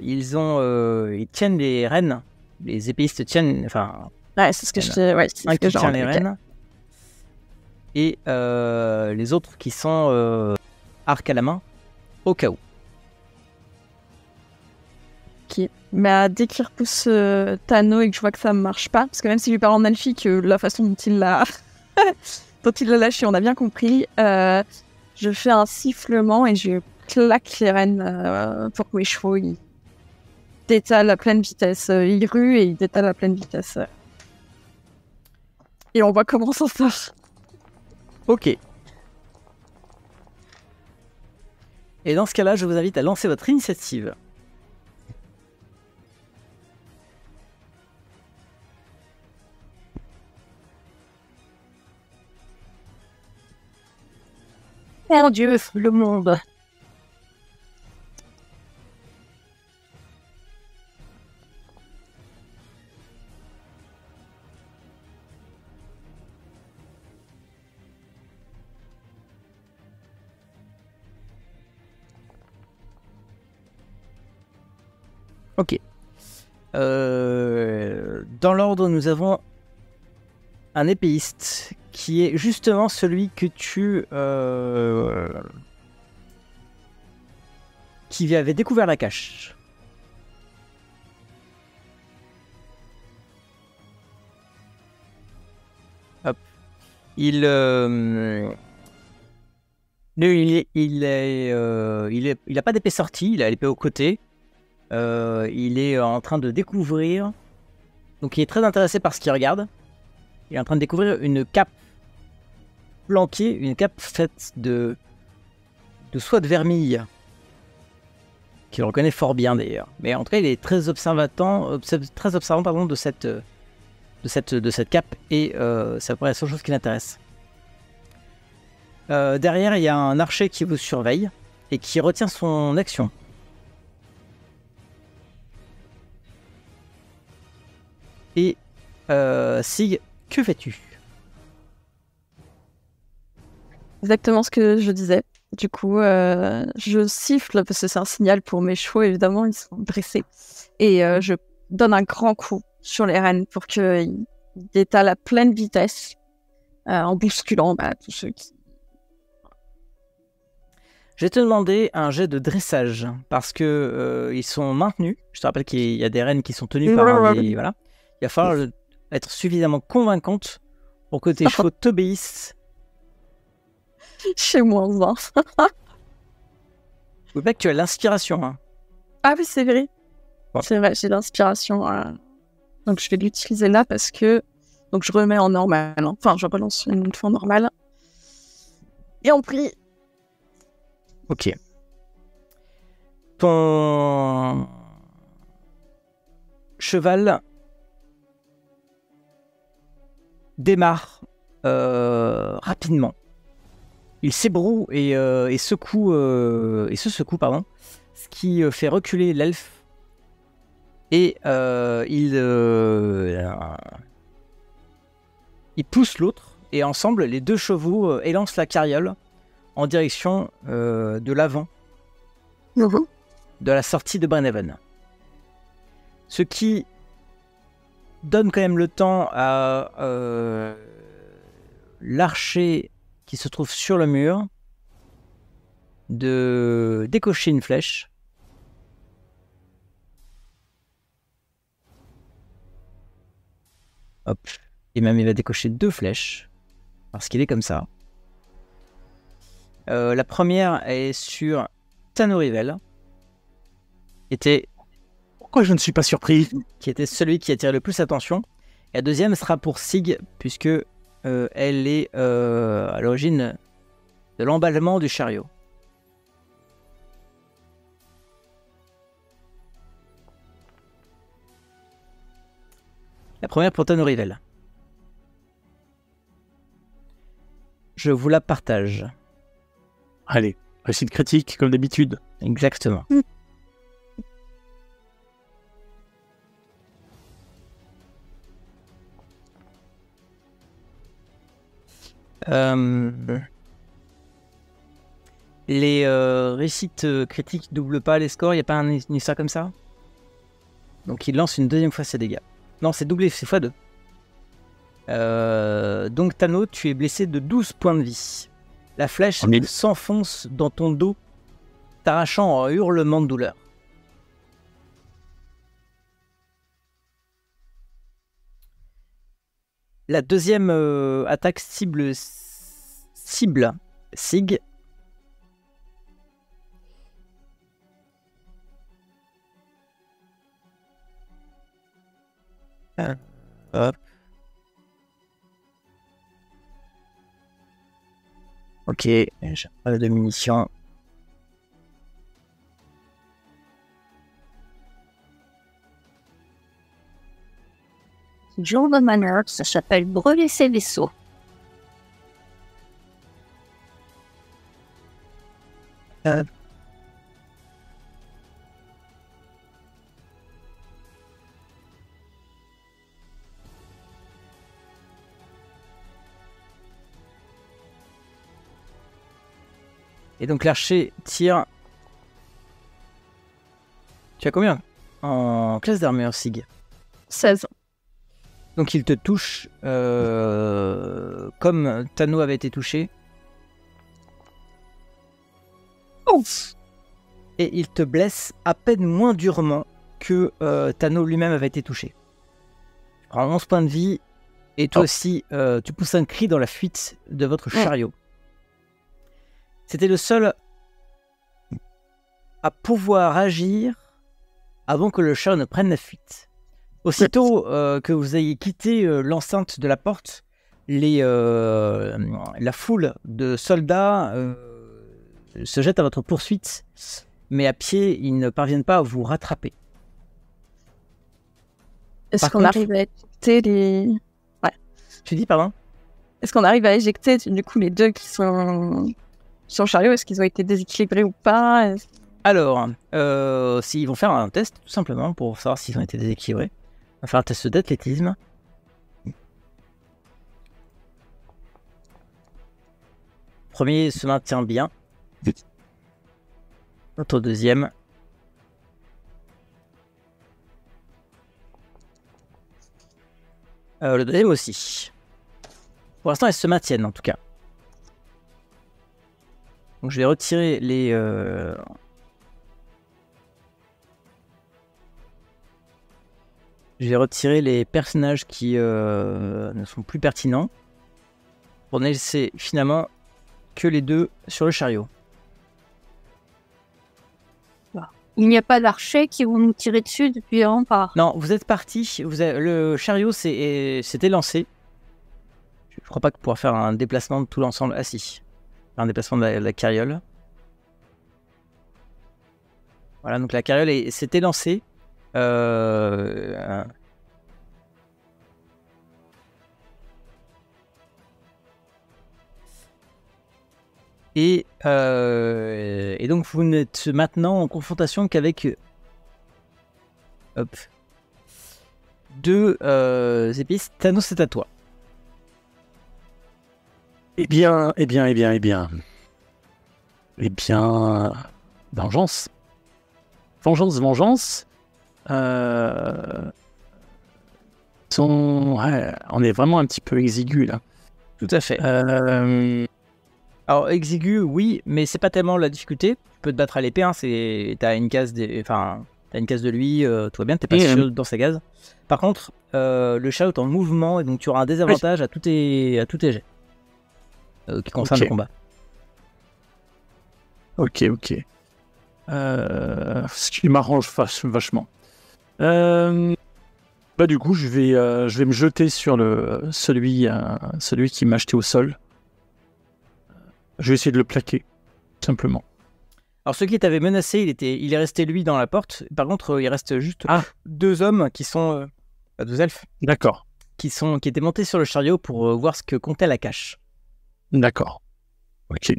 S2: ils tiennent les rênes. Les épéistes tiennent... Enfin,
S4: Ouais, c'est ce que je... Ouais, c'est
S2: un
S4: ce que
S2: qui
S4: j'ai
S2: tient les
S4: remarqué.
S2: rênes. Et les autres qui sont arc à la main, au cas où.
S4: Ok. Mais dès qu'il repousse Tano et que je vois que ça marche pas, parce que même si je lui parle en elfique, la façon dont il l'a lâché, on a bien compris, je fais un sifflement et je claque les rênes pour que mes chevaux ils détalent à pleine vitesse. Ils ruent et ils détalent à pleine vitesse. Et on voit comment ça sort.
S2: Ok. Et dans ce cas-là, je vous invite à lancer votre initiative.
S1: Mon Dieu, le monde.
S2: Ok. Dans l'ordre, nous avons un épéiste qui est justement celui que qui avait découvert la cache. Hop. Il a pas d'épée sortie, il a l'épée au côté. Il est en train de découvrir. Donc il est très intéressé par ce qu'il regarde. Il est en train de découvrir une cape planquée, une cape faite de soie de vermille. Qu'il reconnaît fort bien d'ailleurs. Mais en tout cas, il est très observant pardon, de cette cape et c'est à peu près la seule chose qui l'intéresse. Derrière, il y a un archer qui vous surveille et qui retient son action. Et Sig, que fais-tu?
S4: Exactement ce que je disais. Du coup, je siffle parce que c'est un signal pour mes chevaux, évidemment, ils sont dressés. Et je donne un grand coup sur les rênes pour qu'ils détalent à pleine vitesse en bousculant tous ceux qui...
S2: Je vais te demander un jet de dressage parce que ils sont maintenus. Je te rappelle qu'il y a des rennes qui sont tenues par un des... Voilà. Il va falloir être suffisamment convaincante pour que tes chevaux t'obéissent.
S4: Chez moi, on
S2: Ou pas que tu as l'inspiration. Hein.
S4: Ah oui, c'est vrai.
S2: Ouais.
S4: C'est vrai, j'ai l'inspiration. Donc je vais l'utiliser là parce que... Donc je remets en normal. Hein. Enfin, je relance une fois en normal. Et on prie.
S2: Ok. Ton cheval démarre rapidement. Il s'ébroue et secoue et se secoue, pardon, ce qui fait reculer l'elfe. Et il pousse l'autre et ensemble les deux chevaux élancent la carriole en direction de l'avant de la sortie de Brenhaven. Ce qui donne quand même le temps à l'archer qui se trouve sur le mur de décocher une flèche. Hop. Et même il va décocher 2 flèches. Parce qu'il est comme ça. La première est sur Tanorivel.
S3: Pourquoi je ne suis pas surpris?
S2: Qui était celui qui attire le plus l'attention. Et la deuxième sera pour Sig, puisque elle est à l'origine de l'emballement du chariot. La première pour Tanorivel. Je vous la partage.
S3: Allez, réussite critique, comme d'habitude.
S2: Exactement. Les réussites critiques doublent pas les scores, il n'y a pas une histoire comme ça? Donc il lance une deuxième fois ses dégâts. Non, c'est doublé, c'est x2. Donc Tano, tu es blessé de 12 points de vie. La flèche s'enfonce dans ton dos, t'arrachant un hurlement de douleur. La deuxième attaque cible Sig. Hop. Ok, j'ai pas de munitions.
S1: Ce genre de manœuvre, ça s'appelle brûler ses vaisseaux.
S2: Et donc l'archer tire. Tu as combien en classe d'armure, Sig?
S4: 16.
S2: Donc il te touche comme Tano avait été touché.
S1: Ouf.
S2: Et il te blesse à peine moins durement que Tano lui-même avait été touché. Tu prends 11 points de vie. Et toi aussi, tu pousses un cri dans la fuite de votre chariot. C'était le seul à pouvoir agir avant que le chariot ne prenne la fuite. Aussitôt que vous ayez quitté l'enceinte de la porte, la foule de soldats se jette à votre poursuite, mais à pied, ils ne parviennent pas à vous rattraper.
S4: Est-ce qu'on arrive à éjecter les... Ouais.
S2: Tu dis, pardon?
S4: Est-ce qu'on arrive à éjecter du coup les deux qui sont sur le chariot? Est-ce qu'ils ont été déséquilibrés ou pas?
S2: Alors, s'ils vont faire un test, tout simplement, pour savoir s'ils ont été déséquilibrés. On va faire un test d'athlétisme. Premier se maintient bien. Notre deuxième. Le deuxième aussi. Pour l'instant, elles se maintiennent en tout cas. Donc je vais retirer les... Je vais retirer les personnages qui ne sont plus pertinents pour ne laisser finalement que les deux sur le chariot.
S1: Il n'y a pas d'archers qui vont nous tirer dessus depuis le rempart.
S2: Non, vous êtes partis, le chariot s'était lancé. Je ne crois pas que pouvoir faire un déplacement de tout l'ensemble. Ah si, un déplacement de la carriole. Voilà, donc la carriole s'était lancée. Et donc vous n'êtes maintenant en confrontation qu'avec deux épices. Thanos, c'est à toi.
S3: Eh bien, vengeance. Ouais, on est vraiment un petit peu exigu là.
S2: Tout à fait. Alors, exigu, oui, mais c'est pas tellement la difficulté. Tu peux te battre à l'épée, hein, t'as une case t'as une case de lui, tout va bien, t'es pas sûr dans sa case. Par contre, le chariot est en mouvement et donc tu auras un désavantage à tous tes jets qui concernent le combat.
S3: Ok. Ce qui m'arrange vachement. Du coup, je vais me jeter sur celui qui m'a jeté au sol. Je vais essayer de le plaquer, simplement.
S2: Alors, ceux qui t'avaient menacé, il est resté lui dans la porte. Par contre, il reste juste 2 hommes qui sont 2 elfes.
S3: D'accord.
S2: Qui étaient montés sur le chariot pour voir ce que comptait la cache.
S3: D'accord. Ok.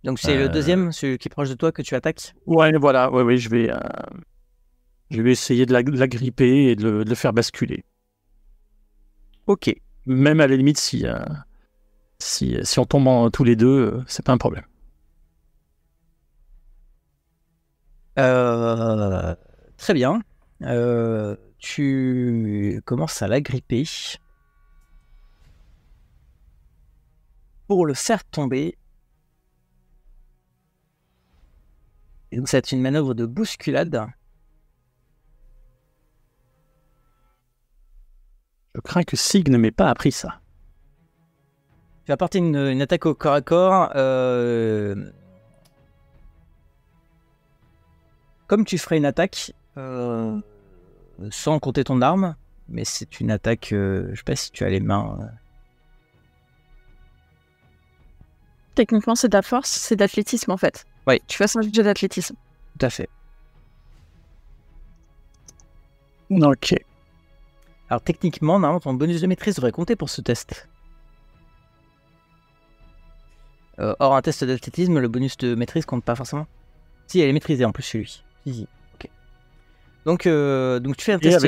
S2: Donc c'est le deuxième, celui qui est proche de toi, que tu attaques.
S3: Ouais, voilà. Ouais, je vais essayer de la gripper et de le faire basculer.
S2: Ok.
S3: Même à la limite, si on tombe tous les deux, c'est pas un problème.
S2: Très bien. Tu commences à la gripper. Pour le faire tomber. Et donc, c'est une manœuvre de bousculade.
S3: Je crains que Sig ne m'ait pas appris ça.
S2: Tu vas porter une attaque au corps à corps. Comme tu ferais une attaque, sans compter ton arme, mais c'est une attaque, je sais pas si tu as les mains.
S4: Techniquement, c'est de la force, c'est d'athlétisme en fait.
S2: Oui.
S4: Tu fasses un jet d'athlétisme.
S2: Tout à fait.
S3: Ok.
S2: Alors techniquement, normalement, ton bonus de maîtrise devrait compter pour ce test. Or, un test d'athlétisme, le bonus de maîtrise compte pas forcément. Si, elle est maîtrisée en plus chez lui. Si. Ok. Donc tu fais un test.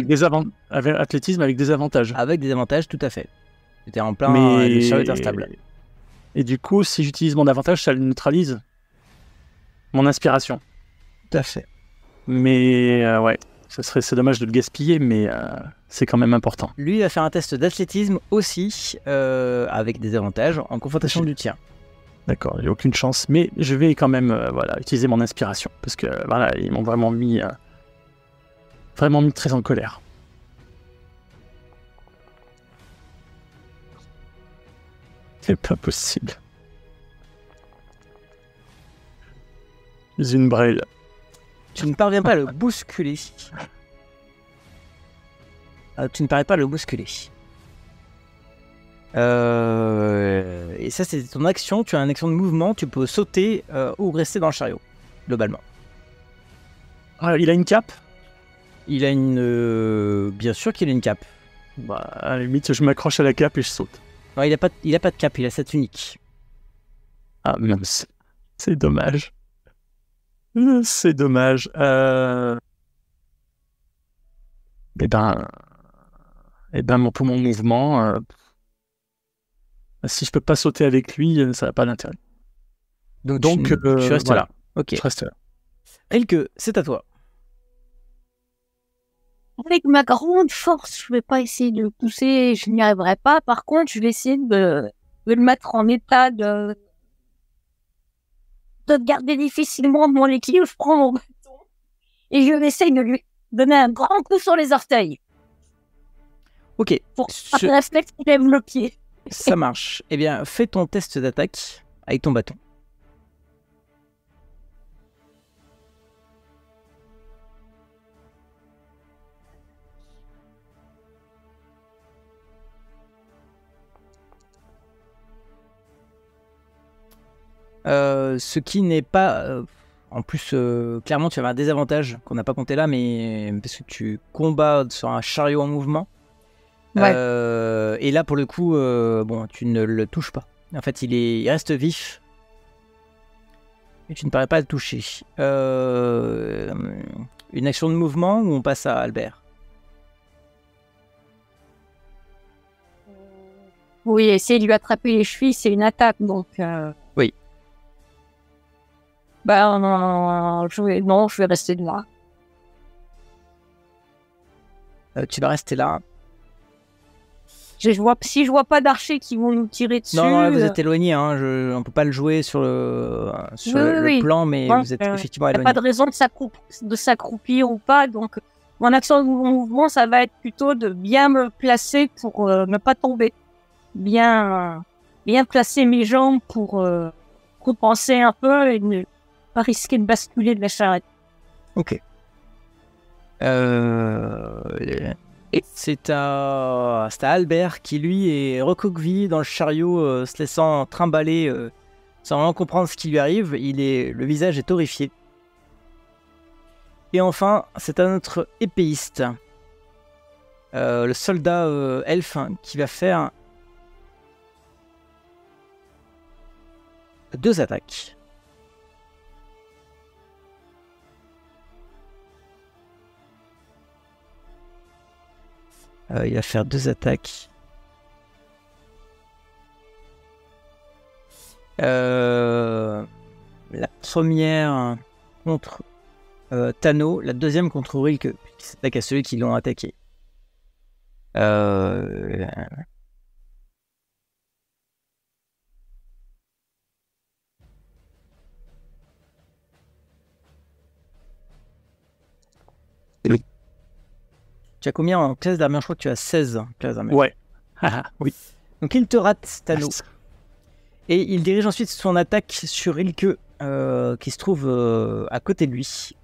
S3: Avec athlétisme avec des avantages.
S2: Avec des avantages, tout à fait. C'était en plein. Le chariot est instable.
S3: Et du coup, si j'utilise mon avantage, ça le neutralise mon inspiration.
S2: Tout à fait.
S3: Mais ouais, c'est dommage de le gaspiller, mais c'est quand même important.
S2: Lui il va faire un test d'athlétisme aussi, avec des avantages, en confrontation du tien.
S3: D'accord, j'ai aucune chance, mais je vais quand même utiliser mon inspiration, parce que ils m'ont vraiment mis très en colère. C'est pas possible. Une brêle.
S2: Tu ne parviens pas à le bousculer. Tu ne parviens pas à le bousculer. Et ça, c'est ton action. Tu as une action de mouvement. Tu peux sauter ou rester dans le chariot, globalement.
S3: Il a une cape ?
S2: Il a une... Bien sûr qu'il a une cape.
S3: À la limite, je m'accroche à la cape et je saute.
S2: Non, il a pas de cape. Il a sa tunique.
S3: Ah mince. C'est dommage. C'est dommage. Pour mon mouvement, si je peux pas sauter avec lui, ça n'a pas d'intérêt. Donc
S2: je reste
S3: voilà.
S2: là. Ok.
S3: Je reste là.
S2: Elke, c'est à toi.
S1: Avec ma grande force, je vais pas essayer de le pousser, je n'y arriverai pas. Par contre, je vais essayer de le mettre en état de garder difficilement mon équilibre. Je prends mon bâton et je vais essayer de lui donner un grand coup sur les orteils.
S2: Ok.
S1: Pour un réflexe qui lève le pied.
S2: Ça marche. Eh bien, fais ton test d'attaque avec ton bâton. Ce qui n'est pas... en plus, clairement, tu avais un désavantage qu'on n'a pas compté là, mais parce que tu combats sur un chariot en mouvement.
S4: Ouais.
S2: Et là, pour le coup, tu ne le touches pas. En fait, il reste vif. Et tu ne parais pas le toucher. Une action de mouvement ou on passe à Albert ?
S1: Oui, essayer de lui attraper les chevilles, c'est une attaque, donc...
S2: Oui.
S1: Je vais rester là.
S2: Tu vas rester là.
S1: Si je vois pas d'archers qui vont nous tirer dessus...
S2: Non, là, vous êtes éloigné, hein. On peut pas le jouer sur le plan, mais
S1: Bon,
S2: vous êtes effectivement
S1: Il n'y a
S2: éloigné.
S1: pas de raison de s'accroupir ou pas, donc mon action de mouvement, ça va être plutôt de bien me placer pour ne pas tomber. Bien placer mes jambes pour compenser un peu et ne pas risquer de basculer de la charrette.
S2: Ok. C'est à Albert qui, lui, est recroquevillé dans le chariot, se laissant trimballer sans vraiment comprendre ce qui lui arrive. Le visage est horrifié. Et enfin, c'est à notre épéiste, le soldat elfe, qui va faire 2 attaques. Il va faire 2 attaques. La première contre Tano, la deuxième contre Rilke, qui s'attaque à celui qui l'ont attaqué. Tu as combien en classe d'armure? Je crois que tu as 16 classes d'armure.
S3: Ouais. Oui.
S2: Donc il te rate, Tano. Et il dirige ensuite son attaque sur Rilke, qui se trouve à côté de lui.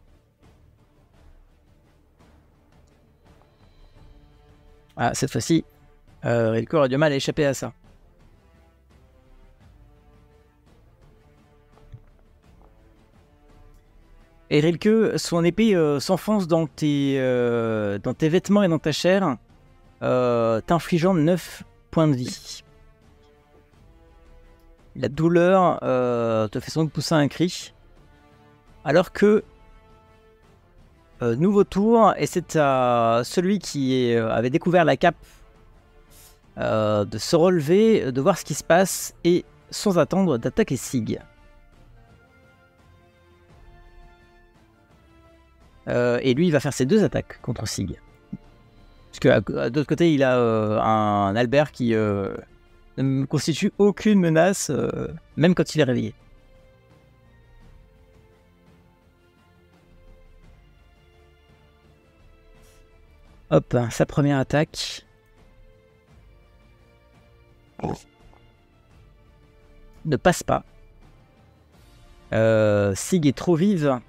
S2: Ah, cette fois-ci, Rilke aura du mal à échapper à ça. Et Rilke, son épée s'enfonce dans tes vêtements et dans ta chair, t'infligeant 9 points de vie. La douleur te fait sans doute pousser un cri. Alors que, nouveau tour, et c'est à celui qui avait découvert la cape de se relever, de voir ce qui se passe, et sans attendre d'attaquer Sig. Et lui, il va faire ses 2 attaques contre Sig. Parce que de l'autre côté, il a un Albert qui ne constitue aucune menace, même quand il est réveillé. Hop, sa première attaque. Ne passe pas. Sig est trop vive.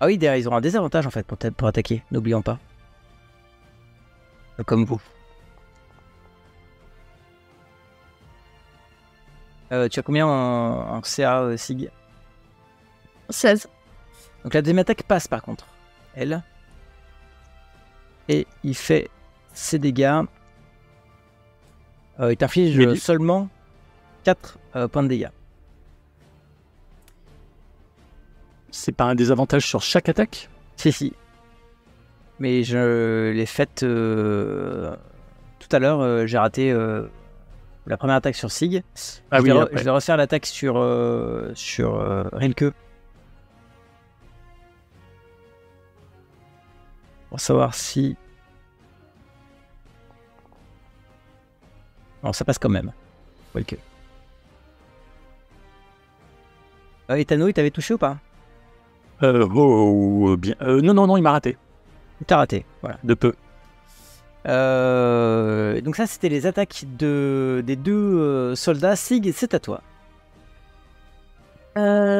S2: Ah oui, derrière, ils auront un désavantage en fait pour attaquer, n'oublions pas. Comme vous. Tu as combien en CA, Sig?
S4: 16.
S2: Donc la deuxième attaque passe par contre. Elle. Et il fait ses dégâts. Il t'inflige seulement 4 points de dégâts.
S3: C'est pas un désavantage sur chaque attaque?
S2: Si. Mais je l'ai faite tout à l'heure. J'ai raté la première attaque sur Sig.
S3: Ah oui,
S2: je vais refaire l'attaque sur Rilke. Pour savoir si... Bon, ça passe quand même. Rilke. Et Tano, il t'avait touché ou pas?
S3: Bien. Non, il m'a raté.
S2: Il t'a raté, voilà.
S3: De peu.
S2: Donc ça, c'était les attaques des 2 soldats. Sig, c'est à toi.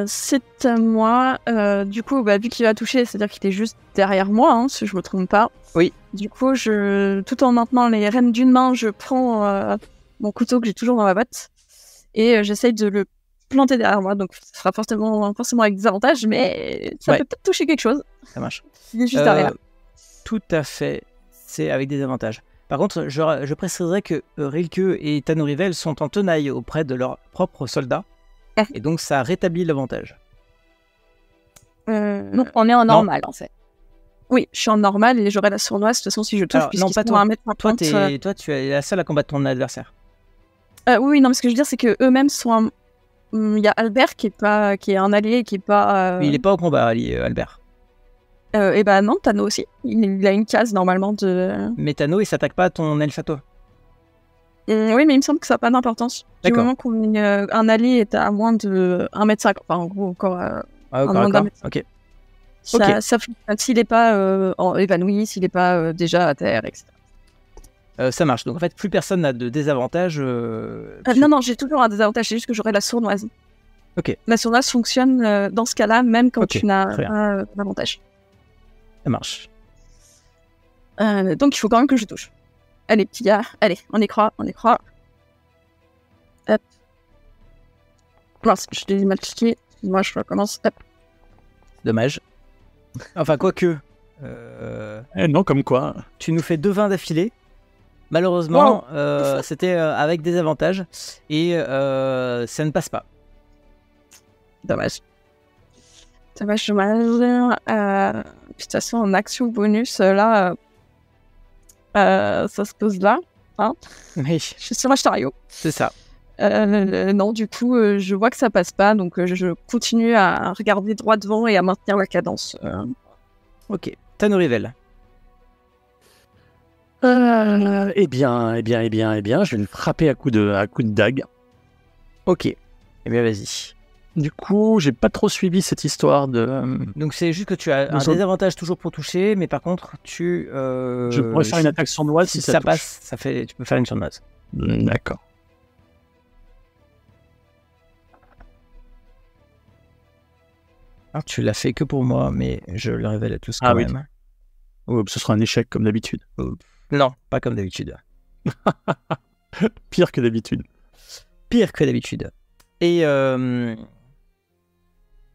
S4: C'est à moi. Du coup, vu qu'il va toucher, c'est-à-dire qu'il était juste derrière moi, hein, si je me trompe pas.
S2: Oui.
S4: Du coup, tout en maintenant les rênes d'une main, je prends mon couteau que j'ai toujours dans ma botte et j'essaye de le planter derrière moi. Donc, ce sera forcément avec des avantages, mais ça peut peut-être toucher quelque chose.
S2: Ça marche.
S4: Il est juste derrière.
S2: Tout à fait. C'est avec des avantages. Par contre, je préciserai que Rilke et Tano Rivel sont en tenaille auprès de leurs propres soldats. Et donc, ça rétablit l'avantage.
S1: Donc, on est en normal, en fait.
S4: Oui, je suis en normal et j'aurai la sournoise. De toute façon, si je touche,
S2: non, pas toi. Toi,
S4: toi,
S2: tu es la seule à combattre ton adversaire.
S4: Oui, non, mais ce que je veux dire, c'est que eux-mêmes sont. Il y a Albert qui est un allié, qui est pas.
S2: Mais il est pas au combat, Albert.
S4: Et non, Tano aussi. Il a une case normalement de.
S2: Mais Tano, il s'attaque pas à ton elfe à toi.
S4: Oui, mais il me semble que ça n'a pas d'importance. Du
S2: D'accord.
S4: moment qu'un allié est à moins de 1m50, enfin en gros encore
S2: Ah,
S4: moins
S2: d'accord.
S4: d'1 mètre.
S2: Ok.
S4: Ça fonctionne s'il n'est pas évanoui, s'il n'est pas déjà à terre, etc.
S2: Ça marche. Donc en fait, plus personne n'a de désavantage.
S4: Non, j'ai toujours un désavantage, c'est juste que j'aurai la sournoise.
S2: Ok.
S4: La sournoise fonctionne dans ce cas-là, même quand
S2: Ok,
S4: tu n'as
S2: très bien.
S4: pas d'avantage.
S2: Ça marche.
S4: Donc il faut quand même que je touche. Allez, petit gars, allez, on y croit. Hop. Mince, je l'ai mal cliqué. Excuse-moi, je recommence. Hop.
S2: Dommage. Enfin, quoique.
S3: Non, comme quoi.
S2: Tu nous fais 2 20 d'affilée. Malheureusement, c'était avec des avantages. Et ça ne passe pas.
S4: Dommage. De toute façon, en action bonus, là, ça se pose là. Hein,
S2: Oui,
S4: je suis sur un chariot.
S2: c'est ça.
S4: Non, du coup, je vois que ça passe pas, donc je continue à regarder droit devant et à maintenir la cadence.
S2: Ok. Tanurivel.
S3: Eh bien, je vais le frapper à coup de dague.
S2: Ok. Eh bien, vas-y.
S3: Du coup, j'ai pas trop suivi cette histoire de.
S2: Donc c'est juste que tu as un désavantage toujours pour toucher, mais par contre,
S3: Je pourrais faire une attaque sournoise
S2: si
S3: si
S2: ça
S3: touche.
S2: passe, tu peux faire une sournoise.
S3: D'accord.
S2: Alors, tu l'as fait que pour moi, mais je le révèle à tous quand
S3: Ah oui.
S2: même.
S3: Oh, ce sera un échec comme d'habitude.
S2: Non, pas comme d'habitude.
S3: Pire que d'habitude.
S2: Pire que d'habitude. Et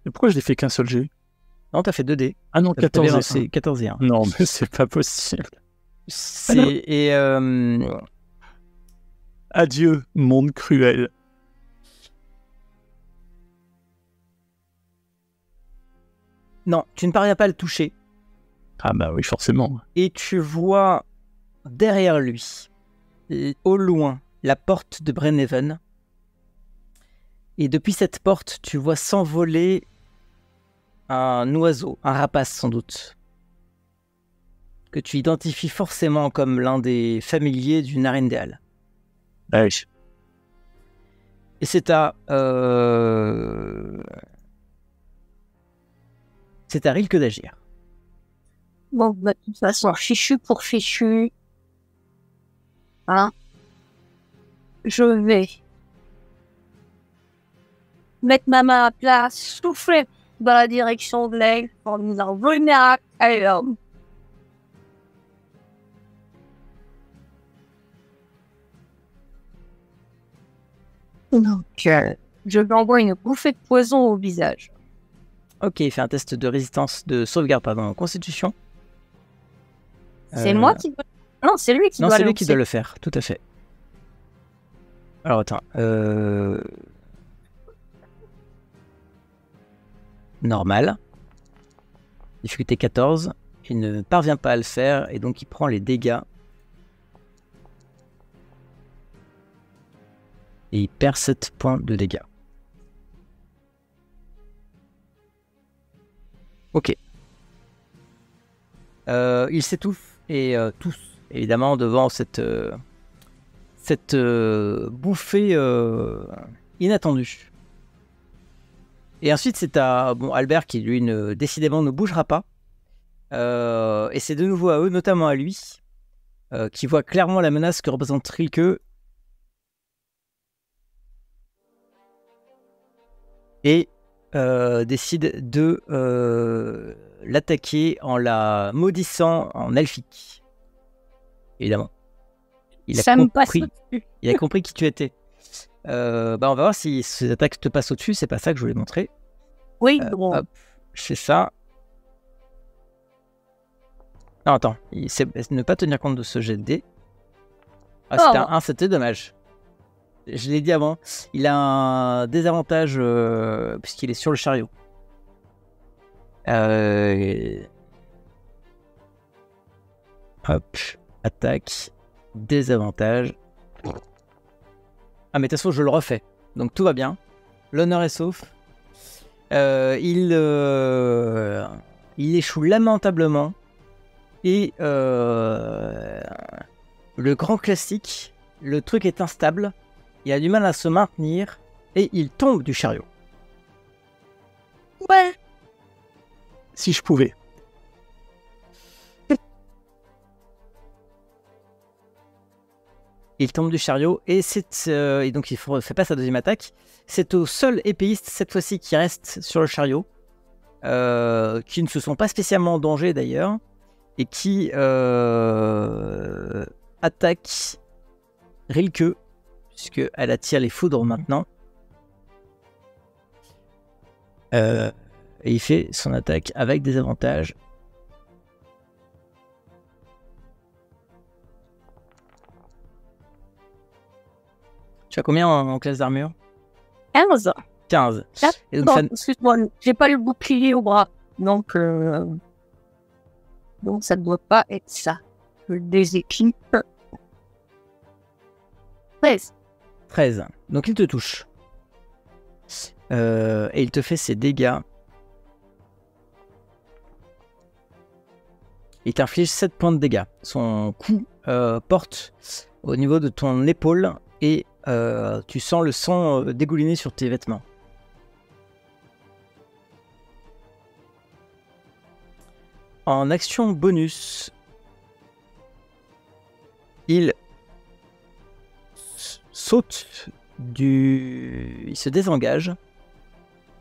S3: Mais pourquoi je l'ai fait qu'un seul jet?
S2: non, t'as fait 2 dés.
S3: Ah non, 14 et
S2: C'est 14 et 1.
S3: Non, mais c'est pas possible.
S2: Et
S3: Adieu, monde cruel.
S2: non, tu ne parviens pas à le toucher.
S3: Ah bah oui, forcément.
S2: Et tu vois derrière lui, au loin, la porte de Brenhaven. Et depuis cette porte, tu vois s'envoler un oiseau, un rapace sans doute, que tu identifies forcément comme l'un des familiers du Narindéal.
S3: Ah oui.
S2: Et c'est à Rilke d'agir.
S1: Bon, bah, de toute façon, fichu pour fichu. Hein? Je vais mettre ma main à plat, souffler dans la direction de l'aigle en disant venez à l'homme. Donc, je lui envoie une bouffée de poison au visage.
S2: Ok, il fait un test de résistance, de sauvegarde, pardon, constitution.
S1: C'est moi qui dois... Non, c'est lui qui
S2: Non,
S1: doit
S2: c'est
S1: le
S2: lui qui doit le faire, tout à fait. Alors attends, normal. Difficulté 14. Il ne parvient pas à le faire et donc il prend les dégâts. Et il perd 7 points de dégâts. Ok. Il s'étouffe et tous, évidemment, devant cette bouffée inattendue. Et ensuite, c'est à Albert qui, lui, décidément ne bougera pas. Et c'est de nouveau à eux, notamment à lui, qui voit clairement la menace que représente Rilke. Et décide de l'attaquer en la maudissant en elfique. Évidemment. Il a compris qui tu étais. On va voir si ces attaques te passent au-dessus. C'est pas ça que je voulais montrer.
S1: Oui, bon.
S2: Hop, je fais ça. Non, attends. Ne pas tenir compte de ce jet de dés. Ah, c'était un 1, c'était dommage. Je l'ai dit avant. Il a un désavantage puisqu'il est sur le chariot. Hop. Attaque. Désavantage. Ah, mais de toute façon, je le refais. Donc tout va bien. L'honneur est sauf. Il échoue lamentablement. Et le grand classique le truc est instable, il a du mal à se maintenir et il tombe du chariot.
S4: Ouais.
S3: Si je pouvais.
S2: Il tombe du chariot et et donc il fait pas sa deuxième attaque. C'est au seul épéiste cette fois-ci qui reste sur le chariot, qui ne se sont pas spécialement en danger d'ailleurs, et qui attaque Rilke, puisqu'elle attire les foudres maintenant. Et il fait son attaque avec des avantages. Tu as combien en classe d'armure?
S1: 15.
S2: 15. Et donc,
S1: Non, excuse-moi, j'ai pas le bouclier au bras. Donc ça ne doit pas être ça. Je déséquipe. 13.
S2: 13. Donc il te touche. Et il te fait ses dégâts. Il t'inflige 7 points de dégâts. Son coup porte au niveau de ton épaule et tu sens le sang dégouliner sur tes vêtements. En action bonus, il saute il se désengage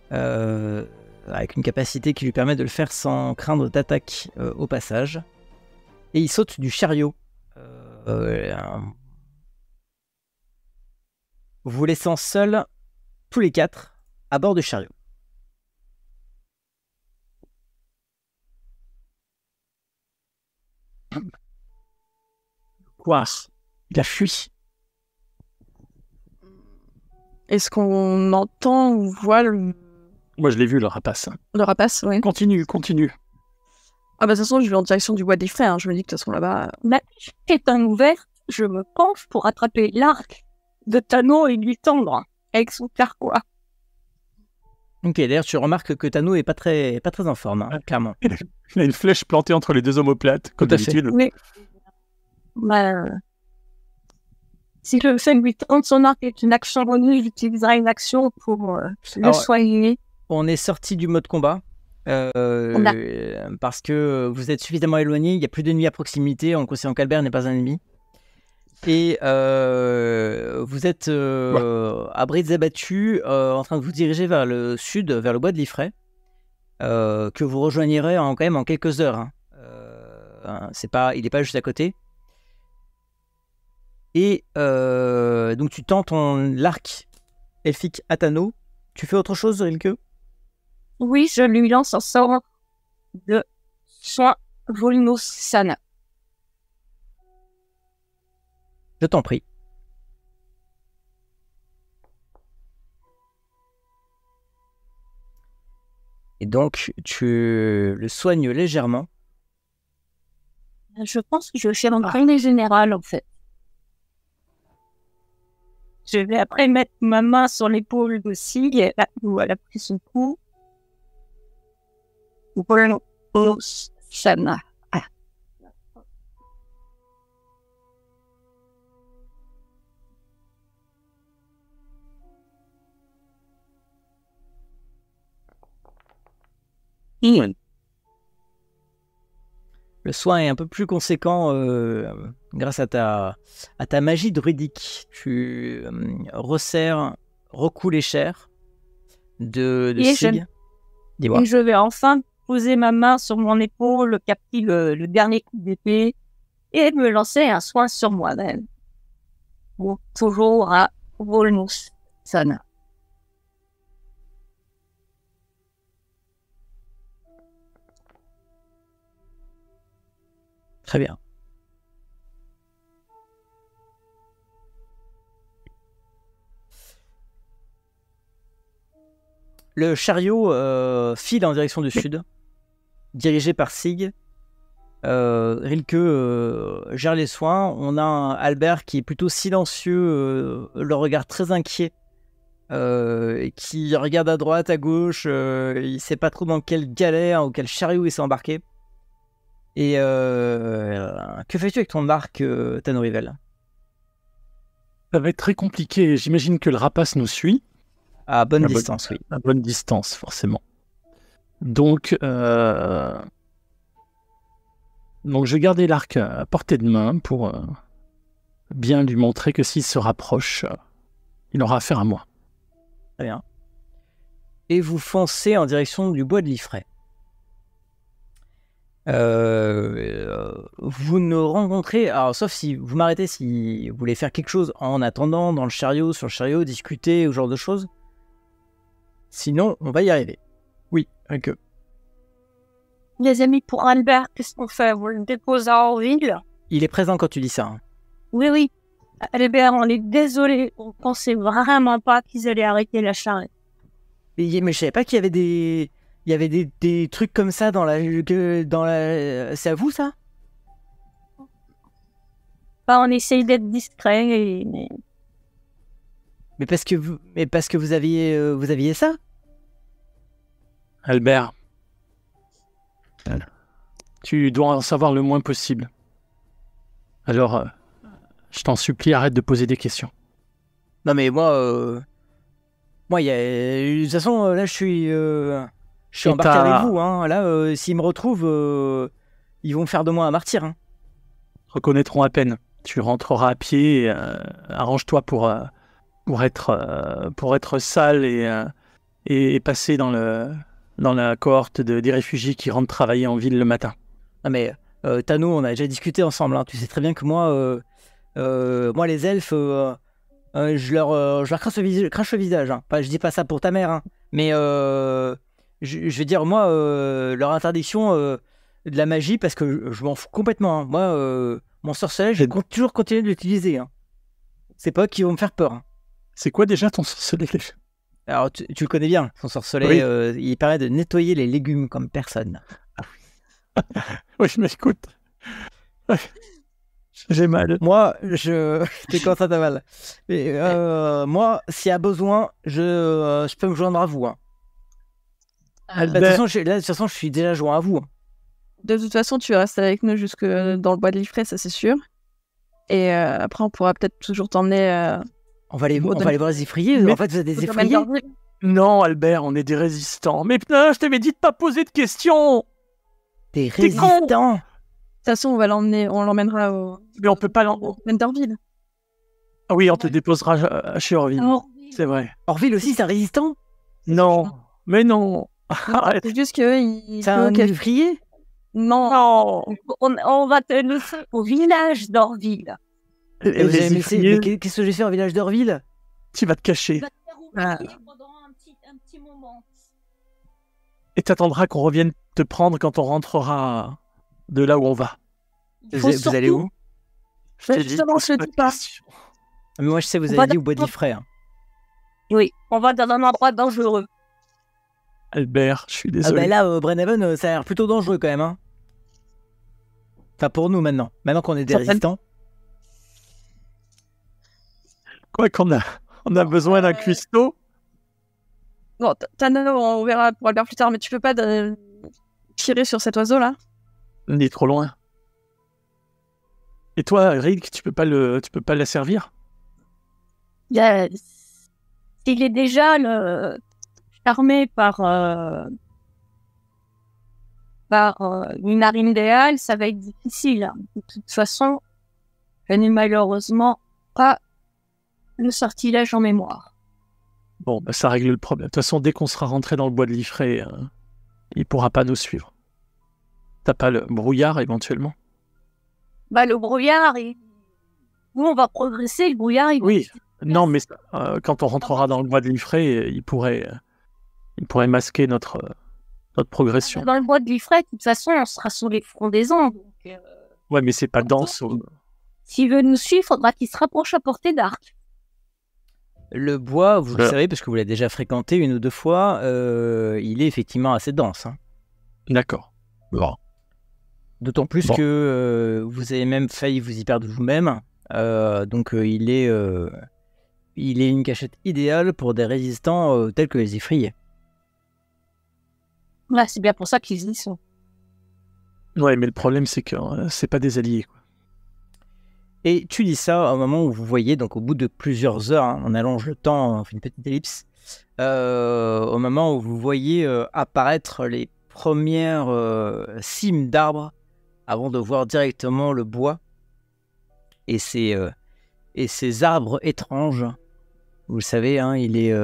S2: avec une capacité qui lui permet de le faire sans craindre d'attaque au passage, et il saute du chariot, vous laissant seuls tous les 4 à bord du chariot.
S3: Quoi? Il a fui.
S4: Est-ce qu'on entend ou voit le
S3: Moi, je l'ai vu, le rapace.
S4: rapace? Oui.
S3: Continue.
S4: Ah bah de toute façon, je vais en direction du bois des fers. Je me dis que de toute façon là-bas...
S1: La est ouverte, je me penche pour attraper l'arc de Tano et lui tendre avec son carquois.
S2: Ok, d'ailleurs tu remarques que Tano est pas très en forme, hein, clairement.
S3: Il a une flèche plantée entre les deux omoplates, comme
S2: Tout à fait.
S3: d'habitude.
S1: Mais si je fais lui tendre son arc est une action bonus, j'utiliserai une action pour le soigner.
S2: On est sorti du mode combat. Parce que vous êtes suffisamment éloigné, il n'y a plus d'ennemis à proximité en considérant qu'Albert n'est pas un ennemi. Et vous êtes à brides abattues en train de vous diriger vers le sud, vers le bois de Liffray, que vous rejoignerez quand même en quelques heures. Il n'est pas juste à côté. Et donc tu tends l'arc elfique à Tano. Tu fais autre chose, Rilke?
S1: Oui, je lui lance un sort de soin Volnosana.
S2: Je t'en prie. Et donc, tu le soignes légèrement.
S1: Je pense que je fais un grand général, en fait. Je vais après mettre ma main sur l'épaule de Sig, où elle a pris son coup. Volnosana.
S2: Le soin est un peu plus conséquent grâce à ta magie druidique. Tu resserres, recoules les chairs de Sig. Dis-moi.
S1: Et je vais enfin poser ma main sur mon épaule, capter le dernier coup d'épée et me lancer un soin sur moi-même. Bon, toujours à Volnosana.
S2: Très bien. Le chariot file en direction du sud, dirigé par Sig. Rilke gère les soins. On a un Albert qui est plutôt silencieux, le regard très inquiet, qui regarde à droite, à gauche. Il ne sait pas trop dans quelle galère ou quel chariot il s'est embarqué. Et que fais-tu avec ton arc, Tano Rivel?
S3: Ça va être très compliqué. J'imagine que le rapace nous suit.
S2: À bonne distance, oui.
S3: À bonne distance, forcément. Donc, je vais garder l'arc à portée de main pour bien lui montrer que s'il se rapproche, il aura affaire à moi.
S2: Très bien. Et vous foncez en direction du bois de Liffrey. Vous ne rencontrez... Alors, sauf si vous m'arrêtez, si vous voulez faire quelque chose en attendant, dans le chariot, sur le chariot, discuter, ou ce genre de choses. Sinon, on va y arriver. Oui, avec eux.
S1: Les amis, pour Albert, qu'est-ce qu'on fait? Vous le déposez en ville?
S2: Il est présent quand tu dis ça. Hein.
S1: Oui, oui. Albert, on est désolé. On pensait vraiment pas qu'ils allaient arrêter la charrette.
S2: Mais je savais pas qu'il y avait des... Il y avait des trucs comme ça dans la... C'est à vous, ça?
S1: Bah, on essaye d'être discret.
S2: Mais parce que vous aviez ça?
S3: Albert, tu dois en savoir le moins possible. Alors, je t'en supplie, arrête de poser des questions.
S2: Non mais moi, il y a... De toute façon, là, je suis embarqué avec vous. Hein. Là, s'ils me retrouvent, ils vont faire de moi un martyr. Hein.
S3: Reconnaîtront à peine. Tu rentreras à pied. Et, arrange-toi pour être sale et passer dans la cohorte des réfugiés qui rentrent travailler en ville le matin.
S2: Non mais Tano, on a déjà discuté ensemble. Hein. Tu sais très bien que moi, les elfes. Je leur crache le visage. Hein. Enfin, je dis pas ça pour ta mère, hein. Mais je vais dire, moi, leur interdiction de la magie, parce que je m'en fous complètement. Hein. Moi, mon sorcellerie, je vais toujours continuer de l'utiliser. Hein. C'est pas eux qui vont me faire peur. Hein.
S3: C'est quoi déjà ton sorcellerie?
S2: Alors, tu le connais bien, son sorcellerie.
S3: Oui.
S2: Il permet de nettoyer les légumes comme personne.
S3: Oui, mais écoute... J'ai mal.
S2: Moi, t'es quand ça t'as mal. Mais, moi, s'il y a besoin, je peux me joindre à vous. Hein. De toute façon, je suis déjà joint à vous. Hein.
S4: De toute façon, tu restes avec nous jusque dans le bois de Liffrey, ça c'est sûr. Et après, on pourra peut-être toujours t'emmener...
S2: On va aller voir les effrayés.
S3: Mais
S2: en fait, vous êtes des effrayés.
S3: Non, Albert, on est des résistants. Mais putain, je t'avais dit de pas poser de questions.
S2: Des résistants.
S4: De toute façon, on l'emmènera au...
S3: Mais on peut pas
S4: Enderville.
S3: Ah oui, on te déposera chez Orville. C'est vrai.
S2: Orville aussi, c'est un résistant?
S3: Non, mais non. Arrête.
S4: C'est juste que...
S2: C'est un effrayé?
S4: Non.
S1: On va te laisser au village d'Orville.
S2: Mais qu'est-ce que j'ai fait au village d'Orville?
S3: Tu vas te cacher.
S1: Tu vas te faire oublier pendant un petit moment.
S3: Et t'attendras qu'on revienne te prendre quand on rentrera de là où on va.
S2: Vous allez où?
S3: Je t'ai dit,
S4: je le dis pas.
S2: Mais moi, je sais, vous avez dit au bois de Liffrey. Hein.
S1: Oui, on va dans un endroit dangereux.
S3: Albert, je suis désolé.
S2: Ah bah là, Brenhaven, ça a l'air plutôt dangereux quand même. Hein. Enfin, pour nous maintenant. Maintenant qu'on est des résistants.
S3: Quoi qu'on a besoin d'un cuistot.
S4: Bon, Tano, on verra pour Albert plus tard, mais tu peux pas tirer sur cet oiseau-là?
S3: Il est trop loin. Et toi, Rick, tu peux pas la servir?
S1: Il est déjà charmé par une Arindéal, ça va être difficile. Hein. De toute façon, je n'ai malheureusement pas le sortilège en mémoire.
S3: Bon, bah, ça règle le problème. De toute façon, dès qu'on sera rentré dans le bois de Liffrey, il pourra pas nous suivre. T'as pas le brouillard éventuellement?
S1: Bah, le brouillard, nous on va progresser, le brouillard,
S3: Oui, non, mais quand on rentrera dans le bois de Liffrey, il pourrait masquer notre progression.
S1: Dans le bois de Liffrey, de toute façon, on sera sur les frondaisons. Donc,
S3: ouais, mais c'est pas dense.
S1: S'il veut nous suivre, il faudra qu'il se rapproche à portée d'arc.
S2: Le bois, vous le savez, parce que vous l'avez déjà fréquenté une ou deux fois, il est effectivement assez dense. Hein.
S3: D'accord. Bon.
S2: D'autant plus que vous avez même failli vous y perdre vous-même. Donc il est une cachette idéale pour des résistants tels que les effrayés.
S1: Ouais, c'est bien pour ça qu'ils y sont.
S3: Ouais, mais le problème, c'est que c'est pas des alliés. Quoi.
S2: Et tu dis ça au moment où vous voyez, donc au bout de plusieurs heures, hein, on allonge le temps, on fait une petite ellipse, au moment où vous voyez apparaître les premières cimes d'arbres avant de voir directement le bois et ces arbres étranges. Vous le savez, hein, il est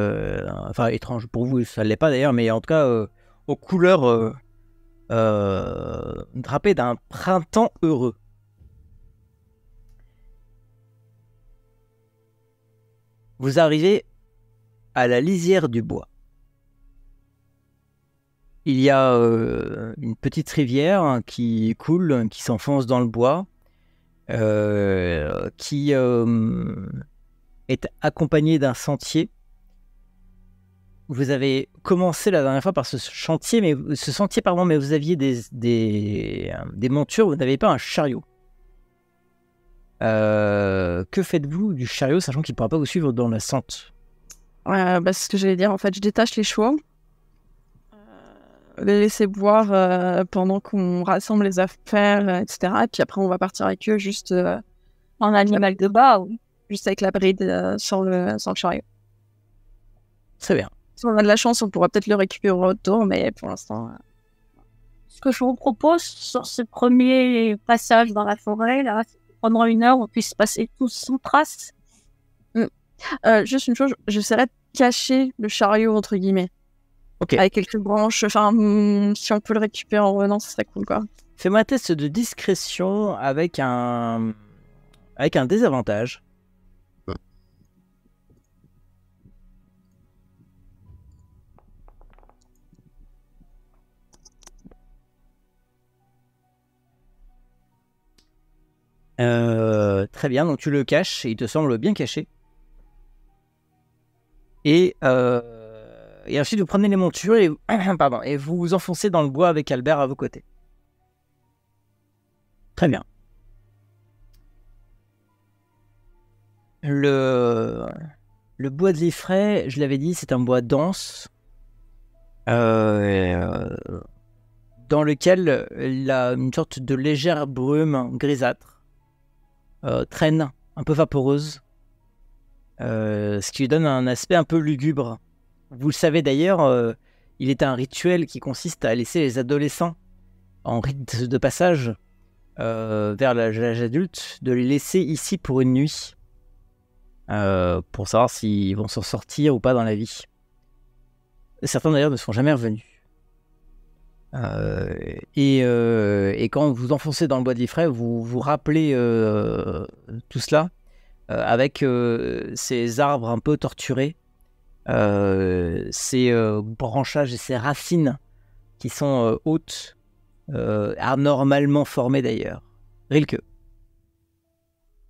S2: enfin étrange pour vous, ça ne l'est pas d'ailleurs, mais en tout cas aux couleurs drapées d'un printemps heureux. Vous arrivez à la lisière du bois. Il y a une petite rivière qui coule, qui s'enfonce dans le bois, qui est accompagnée d'un sentier. Vous avez commencé la dernière fois par ce sentier, mais vous aviez des montures, vous n'avez pas un chariot. Que faites-vous du chariot, sachant qu'il ne pourra pas vous suivre dans la sente?
S4: C'est ce que j'allais dire. En fait, je détache les chevaux, les laisser boire pendant qu'on rassemble les affaires, etc. Et puis après, on va partir avec eux juste
S1: En animal de bas, oui.
S4: juste avec la bride sans le chariot.
S2: Très bien.
S4: Si on a de la chance, on pourra peut-être le récupérer au retour, mais pour l'instant...
S1: Ce que je vous propose sur ce premier passage dans la forêt, là, c'est que pendant 1 heure, on puisse passer tous sans trace.
S4: Juste une chose, j'essaierai de cacher le chariot, entre guillemets.
S2: Ok.
S4: Avec quelques branches, enfin, si on peut le récupérer en revenant, ce serait cool, quoi.
S2: Fais-moi un test de discrétion avec un désavantage. Très bien, donc tu le caches, et il te semble bien caché. Et ensuite vous prenez les montures et, et vous vous enfoncez dans le bois avec Albert à vos côtés. Très bien. Le bois de Liffrey, je l'avais dit, c'est un bois dense dans lequel une sorte de légère brume grisâtre traîne, un peu vaporeuse, ce qui lui donne un aspect un peu lugubre. Vous le savez d'ailleurs, il est un rituel qui consiste à laisser les adolescents en rite de passage vers l'âge adulte, de les laisser ici pour une nuit, pour savoir s'ils vont s'en sortir ou pas dans la vie. Certains d'ailleurs ne sont jamais revenus. Et quand vous enfoncez dans le bois de Liffrey, vous vous rappelez tout cela avec ces arbres un peu torturés, ces branchages et ces racines qui sont hautes, anormalement formées d'ailleurs. Rilke.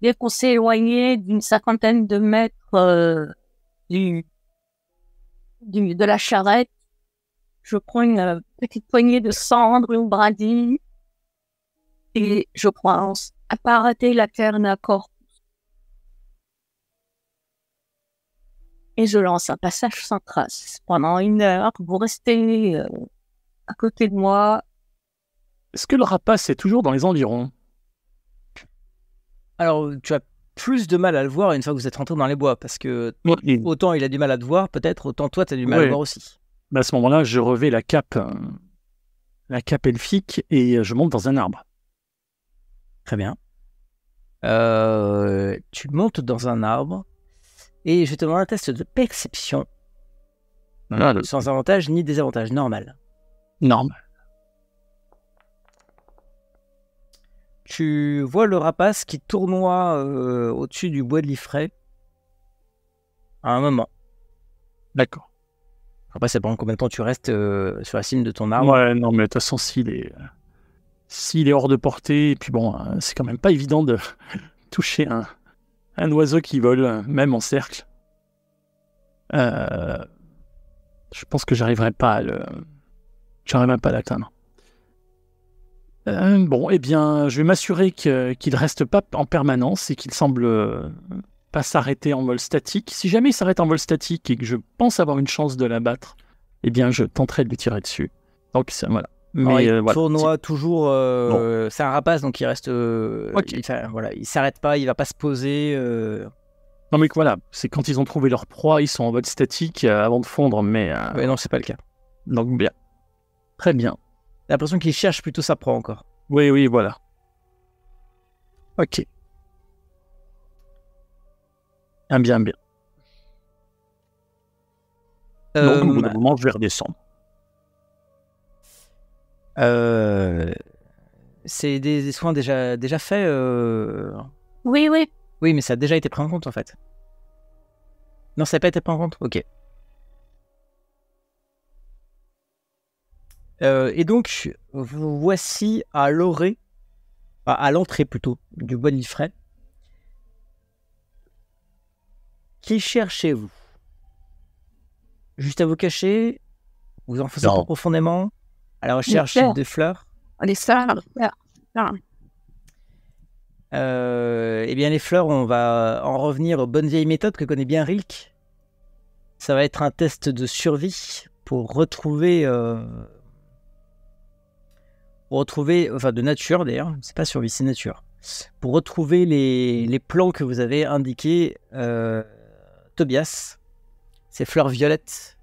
S1: Dès qu'on s'est éloigné d'une 50aine de mètres de la charrette, je prends une petite poignée de cendre, une brindille, et je pense apparenter la Terna Corpus. Et je lance un passage sans trace. Pendant 1 heure, vous restez à côté de moi.
S3: Est-ce que le rapace est toujours dans les environs?
S2: Alors, tu as plus de mal à le voir une fois que vous êtes rentré dans les bois, parce que autant il a du mal à te voir, peut-être, autant toi, tu as du mal à le voir aussi.
S3: À ce moment-là, je revais la cape elfique et je monte dans un arbre.
S2: Très bien. Tu montes dans un arbre et je te demande un test de perception. Sans avantage ni désavantage, normal.
S3: Normal.
S2: Tu vois le rapace qui tournoie au-dessus du bois de Liffrey à un moment.
S3: D'accord.
S2: Après, c'est pendant combien de temps tu restes sur la cime de ton arbre.
S3: Ouais, non, mais de toute façon, s'il est hors de portée, et puis bon, c'est quand même pas évident de toucher un oiseau qui vole, même en cercle. Je pense que j'arriverai pas à l'atteindre. Bon, eh bien, je vais m'assurer qu'il reste pas en permanence et qu'il semble pas s'arrêter en vol statique. Si jamais il s'arrête en vol statique et que je pense avoir une chance de l'abattre, eh bien, je tenterai de lui tirer dessus. Donc, voilà.
S2: Mais il
S3: voilà.
S2: tournoie toujours. C'est un rapace, donc il reste. Il s'arrête pas, il va pas se poser.
S3: Non, mais voilà, c'est quand ils ont trouvé leur proie, ils sont en mode statique avant de fondre, mais.
S2: Ouais, non, c'est pas le cas.
S3: Donc, bien. Très bien.
S2: J'ai l'impression qu'il cherche plutôt sa proie encore.
S3: Oui, voilà. Ok. Bien. Donc, au bout d'un moment, je vais redescendre.
S2: C'est des soins déjà faits.
S1: Oui.
S2: Oui, mais ça a déjà été pris en compte en fait. Non, ça n'a pas été pris en compte. Ok. Et donc, vous voici à l'orée, à l'entrée plutôt, du bois de l'Ifray. Qui cherchez-vous? Juste à vous cacher? Vous en faisiez pas profondément? À la recherche de fleurs?
S4: Les fleurs.
S2: Eh bien, les fleurs, on va en revenir aux bonnes vieilles méthodes que connaît bien Rilk. Ça va être un test de survie pour retrouver... enfin de nature d'ailleurs, c'est pas survie, c'est nature. Pour retrouver les plans que vous avez indiqués, Tobias, ces fleurs violettes.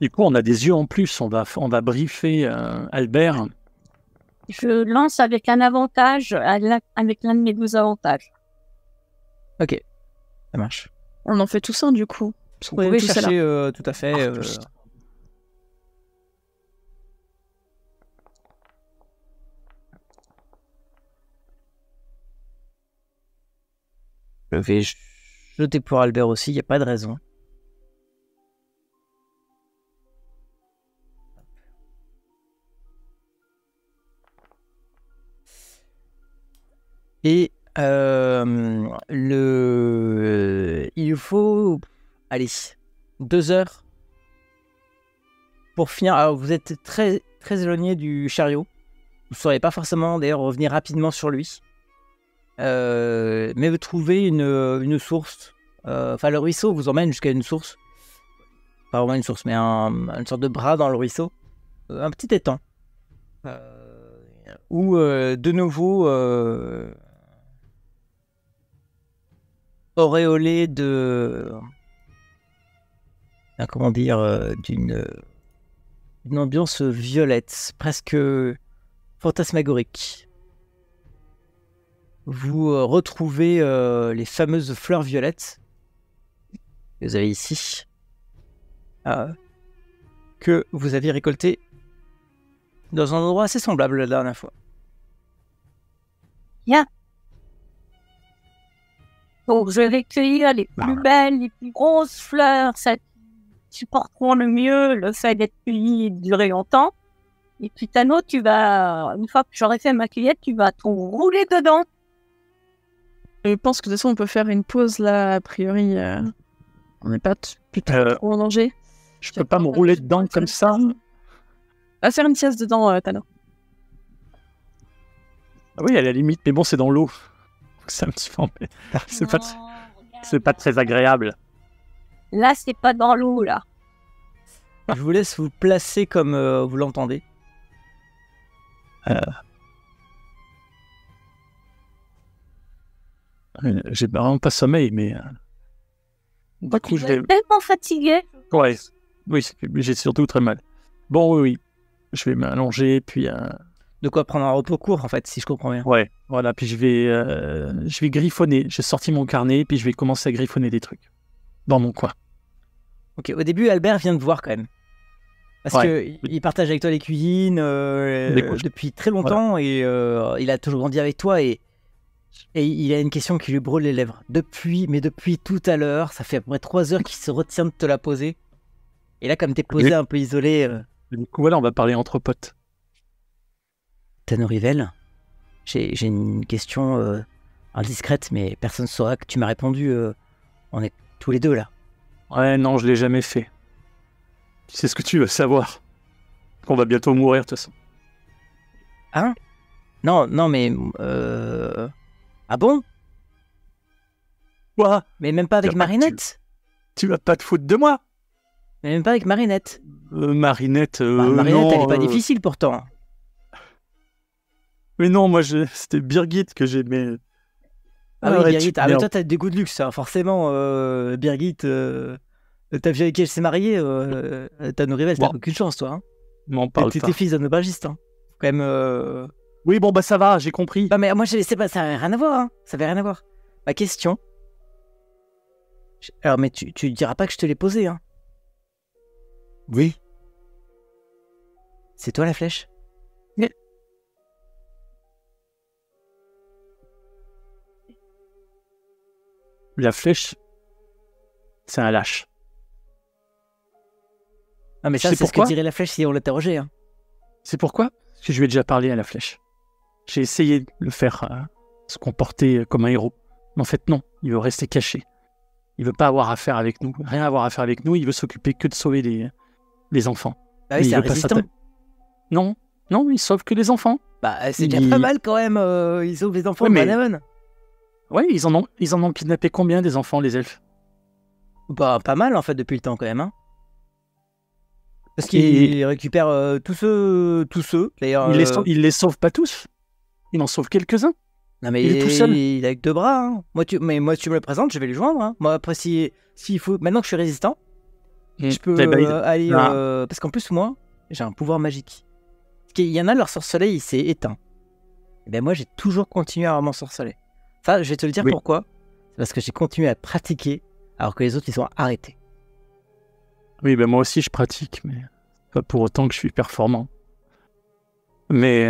S3: Du coup, on a des yeux en plus, on va briefer Albert.
S1: Je lance avec un avantage, avec l'un de mes 12 avantages.
S2: Ok, ça marche.
S4: On en fait tous un du coup.
S2: Vous pouvez chercher tout à fait. Je vais jeter pour Albert aussi, il n'y a pas de raison. Et il faut, allez, 2 heures pour finir. Alors, vous êtes très, très éloigné du chariot. Vous ne saurez pas forcément d'ailleurs revenir rapidement sur lui. Mais vous trouvez une source. Enfin, le ruisseau vous emmène jusqu'à une source. Pas vraiment une source, mais une sorte de bras dans le ruisseau. Un petit étang. Où, de nouveau, auréolé comment dire, d'une ambiance violette, presque fantasmagorique. Vous retrouvez les fameuses fleurs violettes que vous avez ici, que vous aviez récoltées dans un endroit assez semblable la dernière fois.
S1: Bien. Donc, je vais cueillir les plus belles, les plus grosses fleurs, ça supporteront le mieux le fait d'être cueilli et de durer longtemps. Et puis, Tano, tu vas, une fois que j'aurai fait ma cueillette, tu vas tout rouler dedans.
S4: Je pense que de toute façon, on peut faire une pause là, a priori. On n'est pas trop en danger.
S3: Je peux pas me rouler dedans comme ça.
S4: On va faire une sieste dedans, Tano.
S3: Ah oui, à la limite, mais bon, c'est dans l'eau. C'est un petit peu embêtant. C'est pas très agréable.
S1: Là, c'est pas dans l'eau, là.
S2: Je vous laisse vous placer comme vous l'entendez.
S3: J'ai vraiment pas sommeil, mais...
S1: Du coup, je vais tellement fatigué.
S3: Ouais, oui, j'ai surtout très mal. Bon, oui. Je vais m'allonger, puis...
S2: De quoi prendre un repos court, en fait, si je comprends bien.
S3: Ouais, voilà, puis je vais griffonner. J'ai sorti mon carnet, puis je vais commencer à griffonner des trucs. Dans mon coin.
S2: Ok, au début, Albert vient de voir quand même. Parce qu'il partage avec toi les cuisines depuis très longtemps, voilà. Et il a toujours grandi avec toi, et il a une question qui lui brûle les lèvres. Depuis tout à l'heure, ça fait à peu près 3 heures qu'il se retient de te la poser. Et là, comme t'es posé un peu isolé...
S3: Du coup, voilà, on va parler entre potes.
S2: Tano Rivel, j'ai une question indiscrète, mais personne ne saura que tu m'as répondu. On est tous les deux là.
S3: Ouais, non, je l'ai jamais fait. Tu sais ce que tu veux savoir? Qu'on va bientôt mourir, de toute façon.
S2: Hein? Non, mais... Ah bon?
S3: Quoi?
S2: Mais même pas avec Marinette?
S3: Tu vas pas te foutre de moi?
S2: Mais même pas avec Marinette?
S3: Marinette,
S2: Marinette,
S3: non,
S2: elle est pas difficile pourtant.
S3: Mais non, moi, c'était Birgit que j'aimais.
S2: Ah oui,
S3: Arrête,
S2: Birgit.
S3: tu
S2: Ah, mais
S3: m'énerves.
S2: toi, t'as des goûts de luxe, hein. Forcément. Birgit, t'as vu avec qui elle s'est mariée, t'as Nourrivel, t'as
S3: Bon.
S2: aucune chance, toi. Hein.
S3: M'en parle
S2: T'es
S3: pas.
S2: fils d'un aubergiste. Hein. Faut quand même.
S3: Oui, bon, bah ça va, j'ai compris.
S2: Non, mais moi, c'est pas, ça avait rien à voir. Hein. Ça avait rien à voir. Ma question. Alors, mais tu diras pas que je te l'ai posée. Hein.
S3: Oui.
S2: C'est toi la flèche?
S3: La flèche, c'est un lâche.
S2: Non, mais
S3: Tu
S2: ça,
S3: sais
S2: c'est ce que
S3: pourquoi
S2: dirait la flèche si on l'interrogeait. Hein.
S3: C'est pourquoi? Parce que je lui ai déjà parlé à la flèche. J'ai essayé de le faire se comporter comme un héros. Mais en fait, non. Il veut rester caché. Il veut pas avoir affaire avec nous. Rien avoir affaire avec nous. Il veut s'occuper que de sauver les enfants.
S2: Bah oui,
S3: Mais
S2: c'est
S3: il
S2: un
S3: veut pas
S2: résistant.
S3: Non. Non, il sauve que les enfants.
S2: Bah, c'est déjà pas mal quand même. Ils sauvent les enfants
S3: Ouais,
S2: de
S3: mais-
S2: Manavan.
S3: Ouais, ils en ont kidnappé combien des enfants, les elfes?
S2: Bah, pas mal en fait depuis le temps quand même. Hein. Parce
S3: Et-
S2: qu'ils récupèrent tous ceux. D'ailleurs.
S3: Il les sauve pas tous. Il en sauve quelques-uns.
S2: Non, mais
S3: il est tout seul.
S2: Il a que 2 bras. Hein. Moi, tu me le présentes, je vais les joindre. Hein. Moi, après, s'il faut. Maintenant que je suis résistant, je peux
S3: Eh ben,
S2: aller.
S3: Ah.
S2: Parce qu'en plus, moi, j'ai un pouvoir magique. Parce qu'il y en a, leur sort-soleil, il s'est éteint. Et ben moi, j'ai toujours continué à avoir mon sort-soleil. Ça, je vais te le dire
S3: Oui.
S2: pourquoi. C'est parce que j'ai continué à pratiquer, alors que les autres, ils sont arrêtés.
S3: Oui, ben moi aussi je pratique, mais pas pour autant que je suis performant. Mais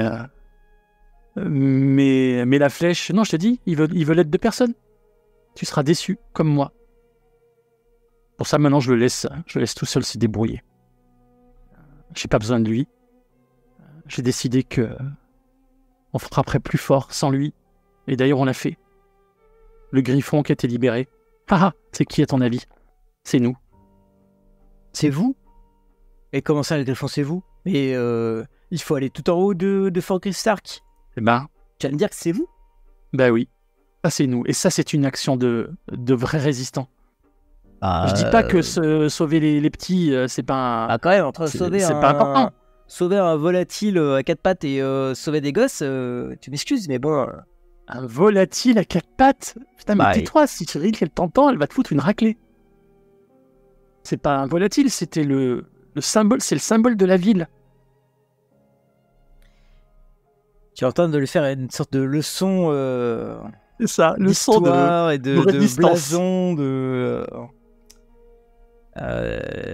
S3: la flèche, non, je te dis, il veut l'aide de personne. Tu seras déçu, comme moi. Pour ça, maintenant, je le laisse tout seul se débrouiller. J'ai pas besoin de lui. J'ai décidé que on frapperait plus fort sans lui. Et d'ailleurs, on l'a fait. Le griffon qui a été libéré. Haha, c'est qui à ton avis? C'est nous.
S2: C'est vous? Et comment ça, le griffon, c'est vous? Mais il faut aller tout en haut de Fort Gristark.
S3: Eh ben,
S2: Tu vas me dire que c'est vous?
S3: bah oui. Ça, c'est nous. Et ça, c'est une action de vrais résistants. Je dis pas que sauver les petits, c'est pas un...
S2: Ah, quand même, entre
S3: c'est
S2: sauver
S3: pas important.
S2: sauver un volatile à 4 pattes et sauver des gosses, tu m'excuses, mais bon.
S3: Un volatile à 4 pattes. Putain, mais
S2: Bah,
S3: tais-toi, si Cyril qu'elle t'entend, elle va te foutre une raclée. C'est pas un volatile, c'était le symbole, c'est le symbole de la ville.
S2: Tu es en train de lui faire une sorte de leçon
S3: C'est ça, le son de...
S2: d'histoire et
S3: de
S2: de
S3: résistance.
S2: blason,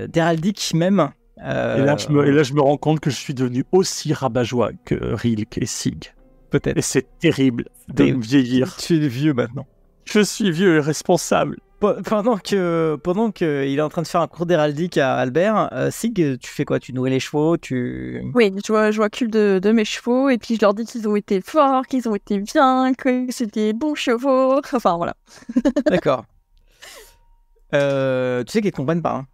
S2: d'héraldique même.
S3: Et là, je me rends compte que je suis devenu aussi rabat-joie que Rilke et Sig.
S2: Peut-être.
S3: Et c'est terrible de
S2: Mais-
S3: vieillir.
S2: Tu es vieux maintenant.
S3: Je suis vieux et responsable.
S2: Pendant que il est en train de faire un cours d'héraldique à Albert, Sig, tu fais quoi? Tu nourris les chevaux,
S4: Oui, je m'occupe de mes chevaux et puis je leur dis qu'ils ont été forts, qu'ils ont été bien, que c'était des bons chevaux. Enfin voilà.
S2: D'accord. Tu sais qu'ils ne comprennent pas. Hein.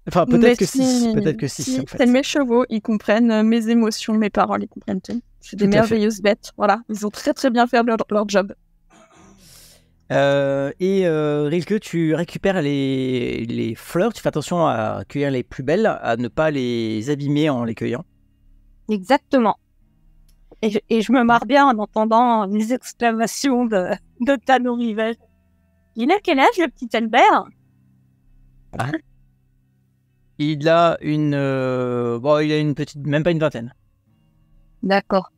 S2: Enfin,
S4: Mais
S2: peut-être que si. Peut-être que si,
S4: si
S2: en fait.
S4: c'est mes chevaux, ils comprennent mes émotions, mes paroles, ils comprennent tout. C'est des
S2: Tout à fait.
S4: merveilleuses bêtes. Voilà, ils ont très très bien fait leur job.
S2: Rilke, tu récupères les fleurs, tu fais attention à cueillir les plus belles, à ne pas les abîmer en les cueillant.
S1: Exactement. Et je me marre bien en entendant les exclamations de Tano Rivel. Il a quel âge, le petit Albert?
S2: Il a une petite, même pas une vingtaine.
S1: D'accord.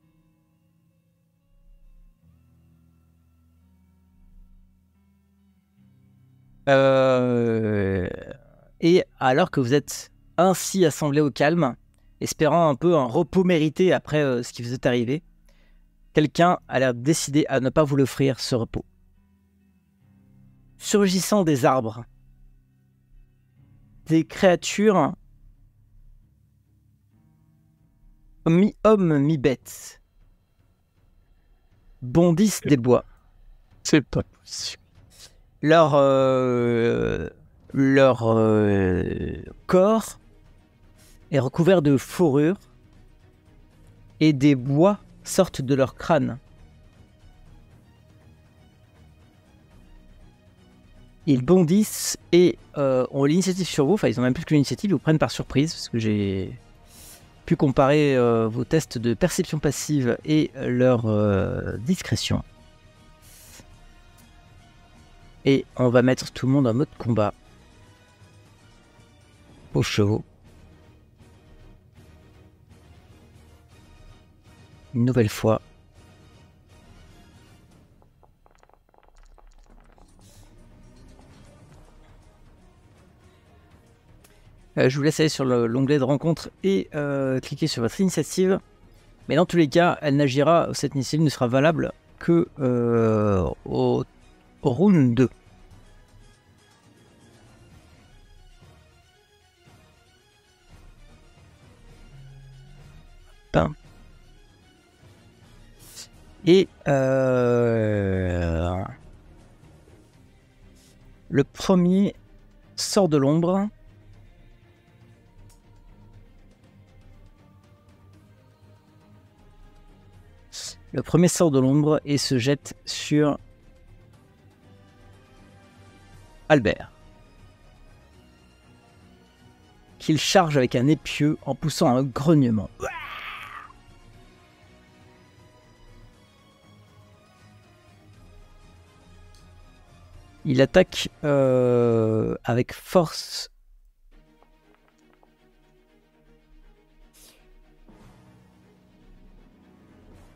S2: Et alors que vous êtes ainsi assemblés au calme, espérant un peu un repos mérité après ce qui vous est arrivé, quelqu'un a l'air décidé à ne pas vous l'offrir, ce repos. Surgissant des arbres, des créatures mi-homme, mi-bête bondissent des bois.
S3: C'est pas possible.
S2: Leur corps est recouvert de fourrure et des bois sortent de leur crâne. Ils bondissent et ont l'initiative sur vous. Enfin, ils ont même plus que l'initiative, ils vous prennent par surprise parce que j'ai pu comparer vos tests de perception passive et leur discrétion. Et on va mettre tout le monde en mode combat. Aux chevaux. Une nouvelle fois. Je vous laisse aller sur l'onglet de rencontre et cliquer sur votre initiative. Mais dans tous les cas, cette initiative ne sera valable que au round 2. Et le premier sort de l'ombre. Le premier sort de l'ombre et se jette sur Albert, qu'il charge avec un épieu en poussant un grognement. Il attaque avec force.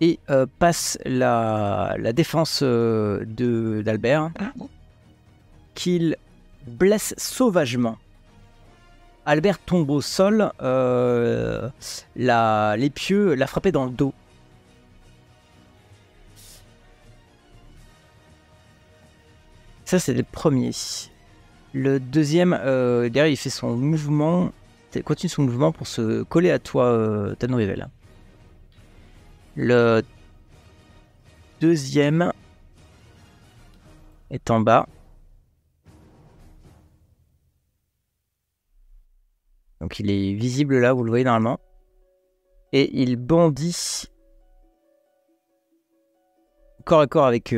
S2: Et passe la défense d'Albert, qu'il blesse sauvagement. Albert tombe au sol, l'épieu l'a frappé dans le dos. Ça, c'est le premier. Le deuxième, derrière, il fait son mouvement, continue son mouvement pour se coller à toi, Tanorivel. Le deuxième est en bas. Donc il est visible là, vous le voyez normalement. Et il bondit corps à corps avec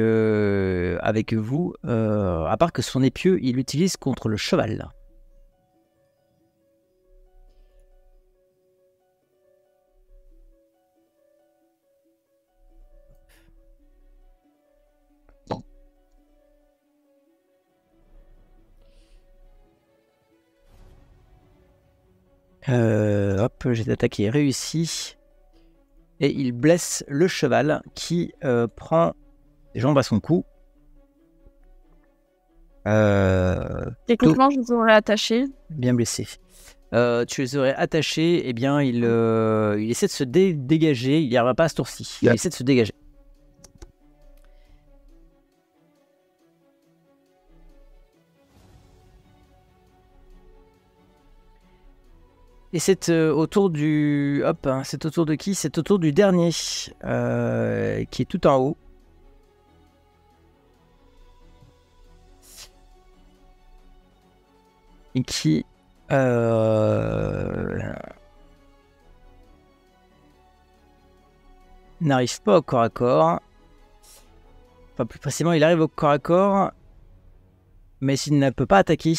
S2: vous, à part que son épieu, il l'utilise contre le cheval. Hop, j'ai d'attaquer réussi. Et il blesse le cheval qui prend des jambes à son cou.
S4: Techniquement, je les aurais attachés.
S2: Bien blessé. Tu les aurais attachés, eh bien il essaie de se dégager. Il n'y arrivera pas à ce tour-ci. Il essaie de se dégager. Et c'est au tour du... Hop, hein, c'est au tour de qui? C'est au tour du dernier, qui est tout en haut. Et qui... n'arrive pas au corps à corps. Enfin, plus précisément, il arrive au corps à corps, mais s'il ne peut pas attaquer,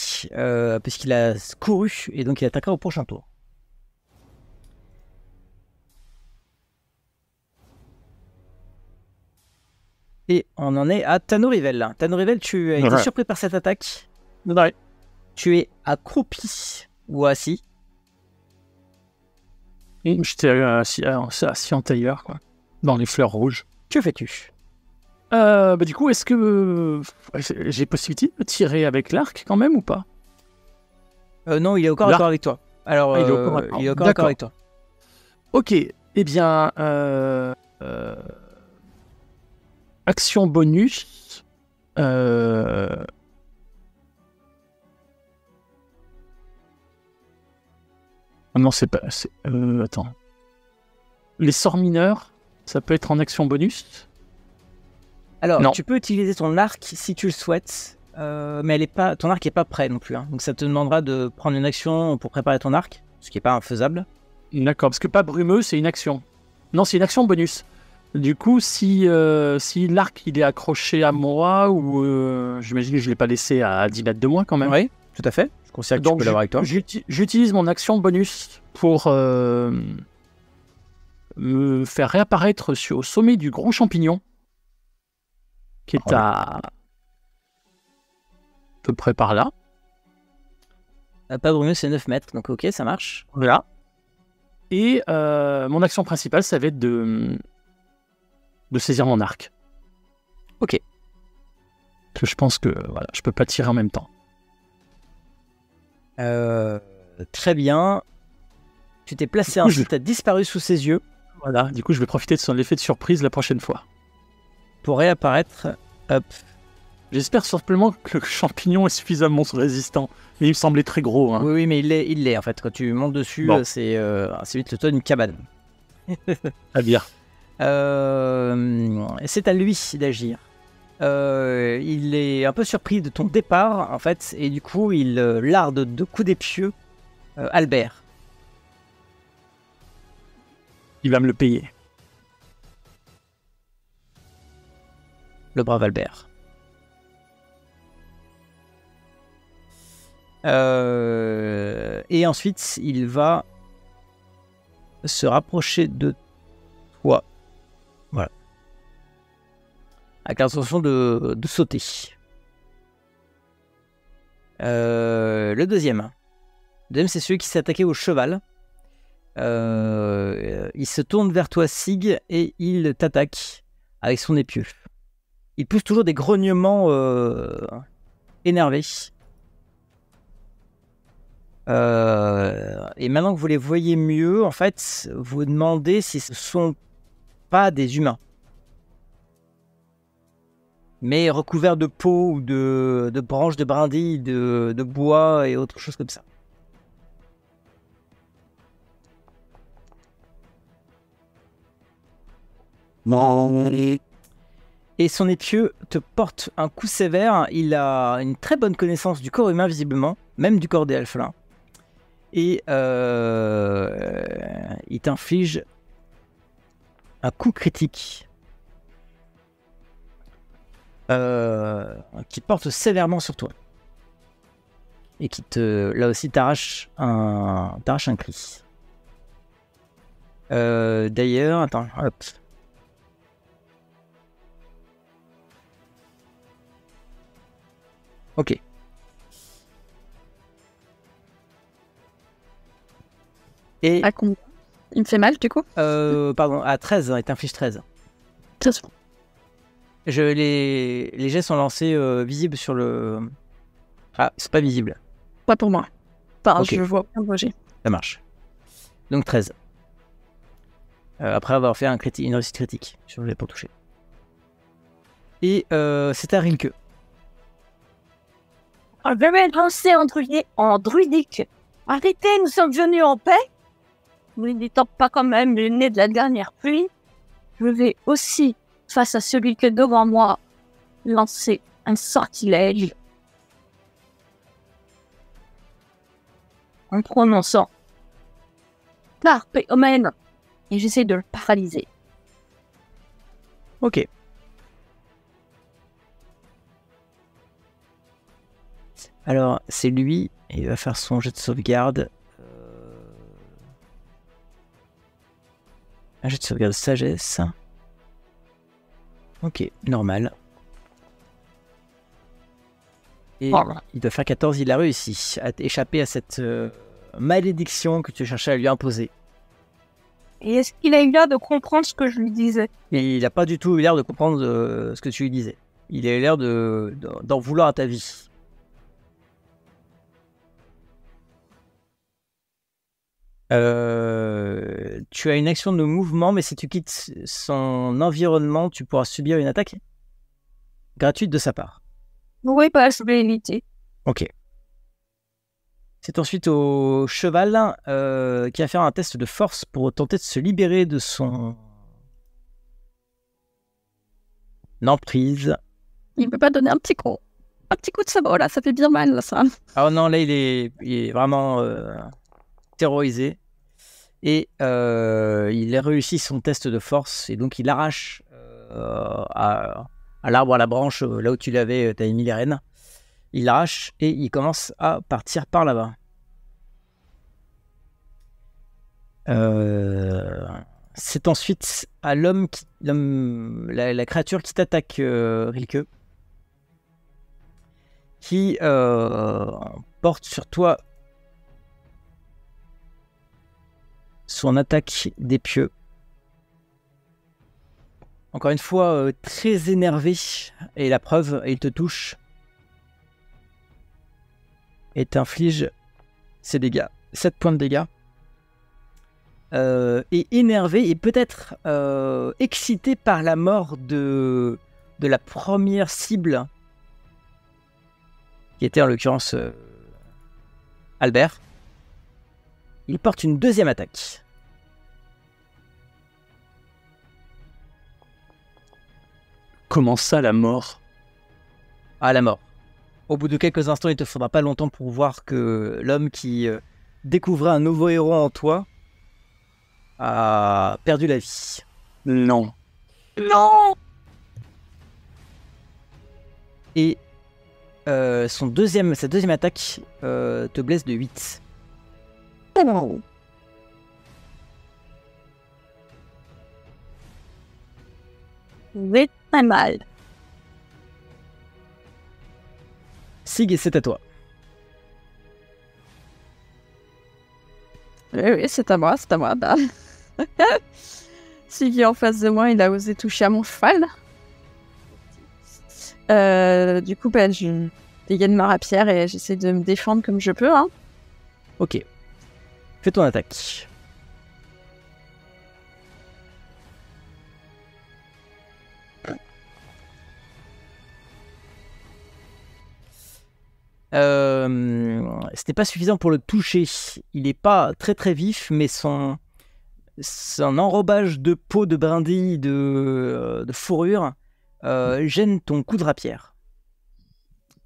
S2: puisqu'il a couru, et donc il attaquera au prochain tour. Et on en est à Tanorivel. Tanorivel, tu as été surpris par cette attaque.
S3: Ouais.
S2: Tu es accroupi ou assis.
S3: J'étais assis en tailleur, quoi, dans les fleurs rouges.
S2: Que fais-tu?
S3: Du coup, est-ce que j'ai possibilité de tirer avec l'arc quand même ou pas?
S2: Non, il est au corps à corps avec toi. Alors, il est au corps à corps avec toi.
S3: Ok, eh bien, action bonus. Non, c'est pas. Attends. Les sorts mineurs, ça peut être en action bonus?
S2: Alors,
S3: non.
S2: Tu peux utiliser ton arc si tu le souhaites, mais ton arc n'est pas prêt non plus. Hein. Donc ça te demandera de prendre une action pour préparer ton arc, ce qui n'est pas infaisable.
S3: D'accord, parce que pas brumeux, c'est une action. Non, c'est une action bonus. Du coup, si l'arc il est accroché à moi, ou j'imagine que je ne l'ai pas laissé à 10 mètres de moi quand même.
S2: Oui, tout à fait. Je considère que tu
S3: Donc
S2: peux l'avoir avec toi.
S3: j'utilise mon action bonus pour me faire réapparaître au sommet du gros champignon, qui est à peu près par là.
S2: Pas Bruno, c'est 9 mètres, donc ok, ça marche.
S3: Voilà. Et mon action principale, ça va être de saisir mon arc.
S2: Ok.
S3: Parce que je pense que voilà, je peux pas tirer en même temps.
S2: Très bien. Tu t'es placé ainsi, tu as disparu sous ses yeux.
S3: Voilà, du coup, je vais profiter de son effet de surprise la prochaine fois.
S2: Pour réapparaître, hop.
S3: J'espère simplement que le champignon est suffisamment résistant. Mais il me semblait très gros. Hein.
S2: Oui, mais il l'est en fait. Quand tu montes dessus,
S3: Bon.
S2: c'est vite le toit d'une cabane.
S3: À bien.
S2: C'est à lui d'agir. Il est un peu surpris de ton départ, en fait, et du coup, il larde 2 coups d'épieu Albert.
S3: Il va me le payer.
S2: Le brave Albert. Et ensuite, il va se rapprocher de toi. Voilà. Avec l'intention de sauter. Le deuxième. Le deuxième, c'est celui qui s'est attaqué au cheval. Il se tourne vers toi, Sig, et il t'attaque avec son épieu. Il pousse toujours des grognements énervés. Et maintenant que vous les voyez mieux, en fait, vous demandez si ce sont pas des humains, mais recouverts de peau ou de branches de brindilles, de bois et autre chose comme ça. Et son épieu te porte un coup sévère. Il a une très bonne connaissance du corps humain, visiblement, même du corps des alphelins. Et il t'inflige un coup critique qui porte sévèrement sur toi. Et qui là aussi t'arrache un cri. D'ailleurs, attends, hop. Ok. Et
S4: À combien? Il me fait mal, du coup?
S2: pardon, à 13, il t'inflige 13. Les jets sont lancés visibles sur le... Ah, c'est pas visible.
S4: Pas pour moi. Enfin,
S2: Ok.
S4: je vois aucun projet.
S2: Ça marche. Donc 13. Après avoir fait une réussite critique sur les pour toucher. Et c'est à Rilke.
S1: Je vais lancer en druidique. Arrêtez, nous sommes venus en paix. Nous n'étant pas quand même le nez de la dernière pluie. Je vais aussi, face à celui qui est devant moi, lancer un sortilège. En prononçant Carpe Omen. Et j'essaie de le paralyser.
S2: Ok. Alors, c'est lui, et il va faire son jet de sauvegarde. Un jet de sauvegarde sagesse. Ok, normal. Et
S1: Voilà.
S2: il doit faire 14, il a réussi à échapper à cette malédiction que tu cherchais à lui imposer.
S1: Et est-ce qu'il a eu l'air de comprendre ce que je lui disais?
S2: Et il n'a pas du tout eu l'air de comprendre ce que tu lui disais. Il a eu l'air d'en vouloir à ta vie. Tu as une action de mouvement, mais si tu quittes son environnement, tu pourras subir une attaque gratuite de sa part.
S1: Oui, bah, je vais éviter.
S2: Ok. C'est ensuite au cheval qui va faire un test de force pour tenter de se libérer de son emprise.
S4: Il peut pas donner un petit coup de sabot, là, ça fait bien mal, là, ça.
S2: Ah non, là il est vraiment terrorisé. Et il a réussi son test de force, et donc il arrache à l'arbre, à la branche, là où tu l'avais, t'avais mis les rênes. Il l'arrache et il commence à partir par là-bas. C'est ensuite à la créature qui t'attaque, Rilke, qui porte sur toi son attaque d'épieu. Encore une fois, très énervé, et la preuve, il te touche et t'inflige ses dégâts, 7 points de dégâts. Et énervé et peut-être excité par la mort de la première cible, qui était en l'occurrence Albert. Il porte une deuxième attaque.
S3: Comment ça, la mort?
S2: À la mort. Au bout de quelques instants, il te faudra pas longtemps pour voir que l'homme qui découvrait un nouveau héros en toi a perdu la vie.
S3: Non.
S1: Non.
S2: Et sa deuxième attaque te blesse de 8.
S1: Non. C'est très mal.
S2: Sig, c'est à toi.
S4: Oui, c'est à moi. Bah. Celui qui est en face de moi, il a osé toucher à mon cheval. Du coup, je dégaine ma rapière et j'essaie de me défendre comme je peux. Hein.
S2: Ok. Fais ton attaque. C'était pas suffisant pour le toucher. Il est pas très très vif, mais son enrobage de peau, de brindilles, de fourrure gêne ton coup de rapière.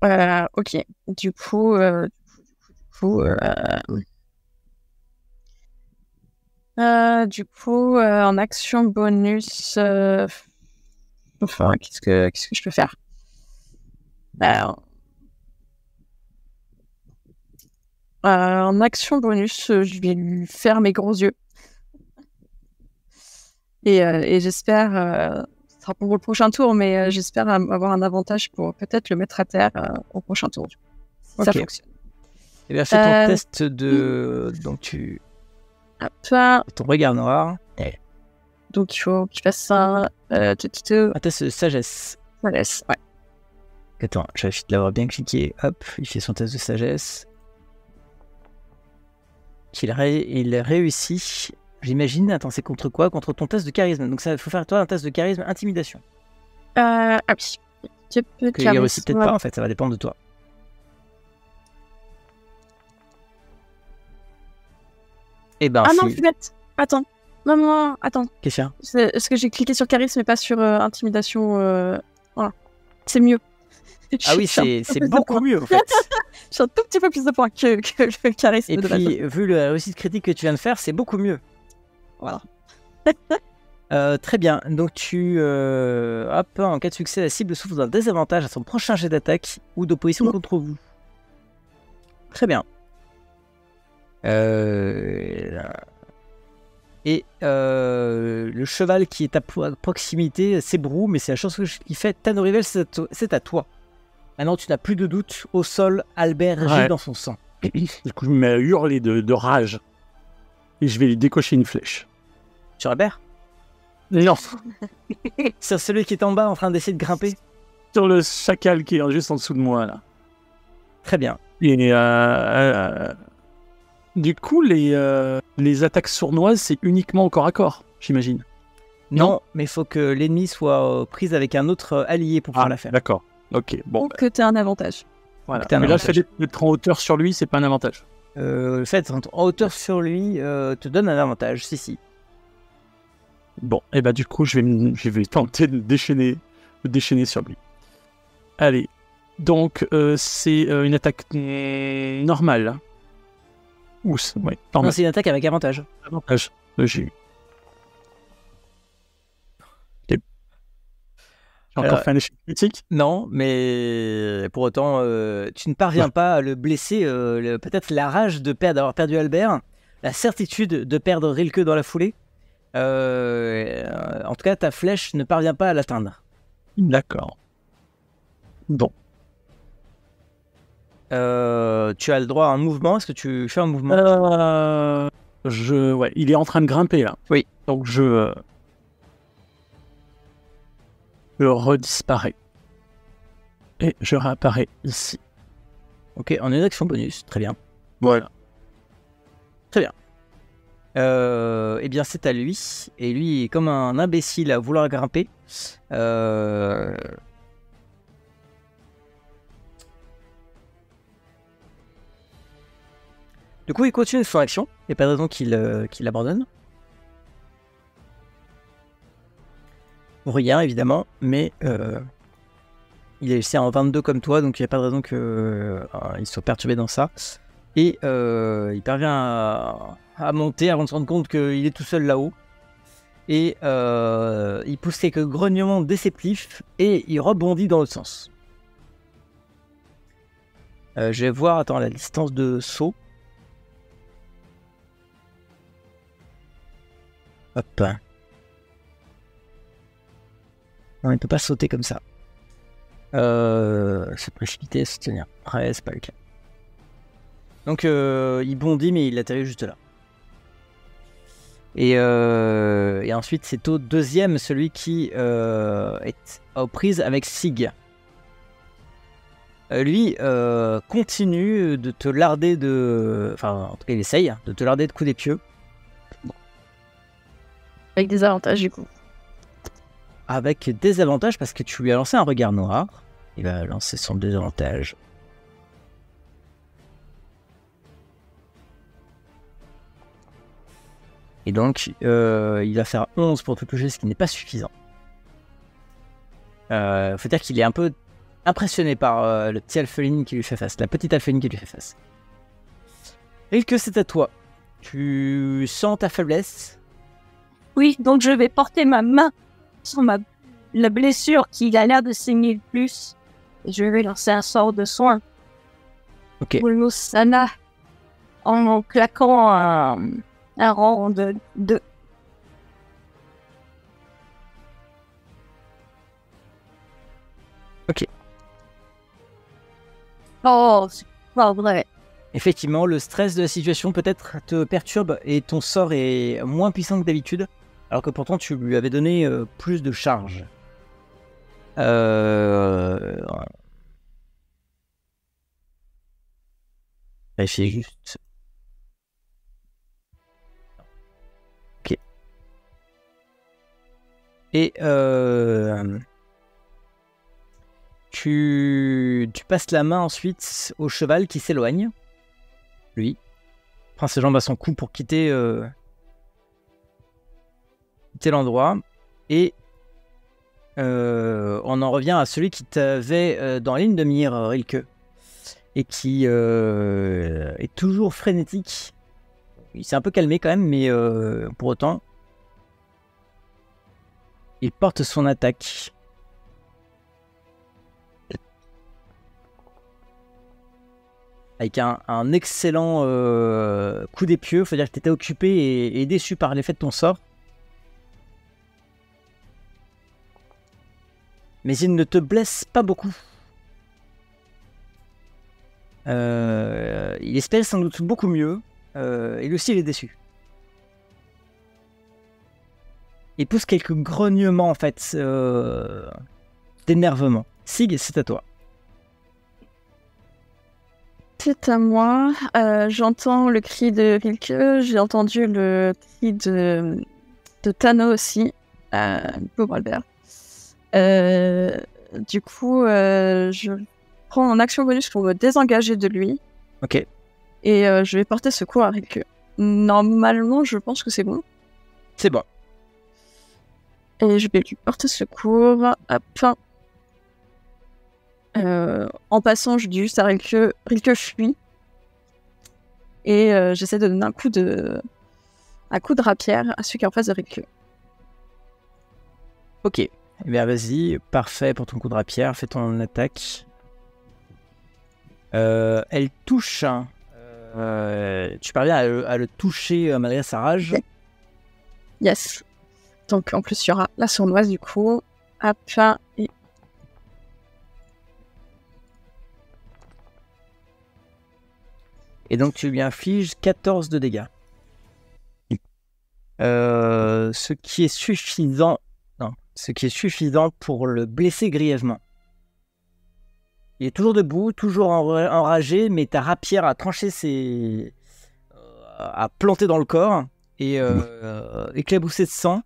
S4: Ok. Du coup, en action bonus, enfin, qu'est-ce que je peux faire? En action bonus, je vais lui faire mes gros yeux. Et j'espère, ce sera pour le prochain tour, mais j'espère avoir un avantage pour peut-être le mettre à terre au prochain tour. Si ça fonctionne.
S2: Eh bien, fais ton test de... Donc tu... Ton regard noir.
S4: Donc il faut qu'il fasse un test
S2: de sagesse.
S4: Sagesse, ouais.
S2: Attends, je vérifie de l'avoir bien cliqué. Hop, il fait son test de sagesse. Il réussit. J'imagine. Attends, c'est contre quoi? Contre ton test de charisme. Donc ça, il faut faire toi un test de charisme intimidation.
S4: Ah oui.
S2: Il réussit peut-être pas en fait, ça va dépendre de toi. Eh ben,
S4: non, je suis bête. Attends. Non, attends.
S2: Qu'est-ce qu'il y a?
S4: Est-ce que j'ai cliqué sur charisme mais pas sur intimidation Voilà. C'est mieux.
S2: Ah oui, c'est beaucoup mieux en fait.
S4: J'ai un tout petit peu plus de points que le charisme.
S2: Et puis, vu la réussite critique que tu viens de faire, c'est beaucoup mieux.
S4: Voilà.
S2: Très bien. Donc en cas de succès, la cible souffre d'un désavantage à son prochain jet d'attaque ou d'opposition contre vous. Très bien. Et le cheval qui est à proximité s'ébroue, mais c'est la chose qui fait Tanorivel, c'est à toi. Maintenant, tu n'as plus de doute. Au sol, Albert gît dans son sang.
S3: Du coup, je me mets à hurler de rage. Et je vais lui décocher une flèche.
S2: Sur Albert?
S3: Non.
S2: Sur celui qui est en bas en train d'essayer de grimper?
S3: Sur le chacal qui est juste en dessous de moi, là.
S2: Très bien.
S3: Et du coup, les attaques sournoises, c'est uniquement au corps à corps, j'imagine.
S2: Non, mais il faut que l'ennemi soit prise avec un autre allié pour pouvoir la faire.
S3: D'accord. Ok, bon.
S4: Donc, tu as un avantage.
S3: Voilà. Mais là, le fait d'être en hauteur sur lui, c'est pas un avantage.
S2: Le fait d'être en hauteur sur lui te donne un avantage, si.
S3: Bon, et bah du coup, je vais tenter de me déchaîner sur lui. Allez. Donc, c'est une attaque normale. Ou ouais,
S2: Non, c'est une attaque avec avantage.
S3: avantage. J'ai eu. J'ai encore fait un échec critique.
S2: Non, mais pour autant, tu ne parviens pas à le blesser. Peut-être la rage d'avoir perdu Albert, la certitude de perdre Rilke dans la foulée. En tout cas, ta flèche ne parvient pas à l'atteindre.
S3: D'accord. Bon.
S2: Tu as le droit à un mouvement. Est-ce que tu fais un mouvement?
S3: Ouais, il est en train de grimper là.
S2: Oui.
S3: Donc je redisparais. Et je réapparais ici.
S2: Ok, en une action bonus. Très bien.
S3: Voilà.
S2: Eh bien, c'est à lui. Et lui est comme un imbécile à vouloir grimper. Du coup, il continue son action. Il n'y a pas de raison qu'il abandonne. Pour rien, évidemment. Mais il est laissé en 22 comme toi. Donc, il n'y a pas de raison qu'il soit perturbé dans ça. Et il parvient à monter avant de se rendre compte qu'il est tout seul là-haut. Et il pousse quelques grognements déceptifs et il rebondit dans l'autre sens. Je vais voir la distance de saut. Hop. Non, il ne peut pas sauter comme ça. Se précipiter, se tenir prêt, c'est pas le cas. Donc il bondit mais il atterrit juste là. Et ensuite c'est au deuxième, celui qui est aux prises avec Sig. Lui continue de te larder enfin en tout cas il essaye de te larder de coups d'épieu.
S4: Avec des avantages du coup.
S2: Avec des avantages parce que tu lui as lancé un regard noir. Il va lancer son désavantage. Et donc, il va faire 11 pour te toucher, ce qui n'est pas suffisant. Faut dire qu'il est un peu impressionné par le petit alpheline qui lui fait face, la petite alpheline qui lui fait face. Rilke, c'est à toi. Tu sens ta faiblesse?
S1: Oui, donc je vais porter ma main sur la blessure qui a l'air de saigner le plus. Et je vais lancer un sort de soin.
S2: Ok.
S1: Sana, en claquant un rang de 2.
S2: Ok.
S1: Oh, c'est pas vrai.
S2: Effectivement, le stress de la situation peut-être te perturbe et ton sort est moins puissant que d'habitude, alors que pourtant tu lui avais donné plus de charge. Vérifiez juste. Ok. Et tu passes la main ensuite au cheval qui s'éloigne. Lui prend ses jambes à son cou pour quitter l'endroit. Et on en revient à celui qui t'avait dans la ligne de mire, Rilke. Et qui est toujours frénétique. Il s'est un peu calmé quand même, mais pour autant, il porte son attaque. Avec un excellent coup d'épieu. Faut dire que tu étais occupé et déçu par l'effet de ton sort. Mais il ne te blesse pas beaucoup. Il espère sans doute beaucoup mieux. Et lui aussi il est déçu. Il pousse quelques grognements en fait. D'énervement. Sig, c'est à toi.
S4: C'est à moi. J'entends le cri de Rilke. J'ai entendu le cri de Tano aussi. Pauvre Albert. Du coup, je prends mon action bonus pour me désengager de lui.
S2: Ok.
S4: Et je vais porter secours à Rilke. Normalement, je pense que c'est bon.
S2: C'est bon.
S4: Et je vais lui porter secours. Hop. En passant, je dis juste à Rilke fuit. et j'essaie de donner un coup de rapière à celui qui est en face de Riku.
S2: Ok. Eh bien, vas-y. Parfait pour ton coup de rapière. Fais ton attaque. Elle touche. Hein. Tu parviens à le toucher malgré sa rage.
S4: Yes. Donc en plus il y aura la sournoise du coup. Hop là.
S2: Et donc tu lui infliges 14 de dégâts. Ce qui est suffisant. Non, ce qui est suffisant pour le blesser grièvement. Il est toujours debout, toujours enragé, mais ta rapière a tranché a planté dans le corps et éclaboussé de sang.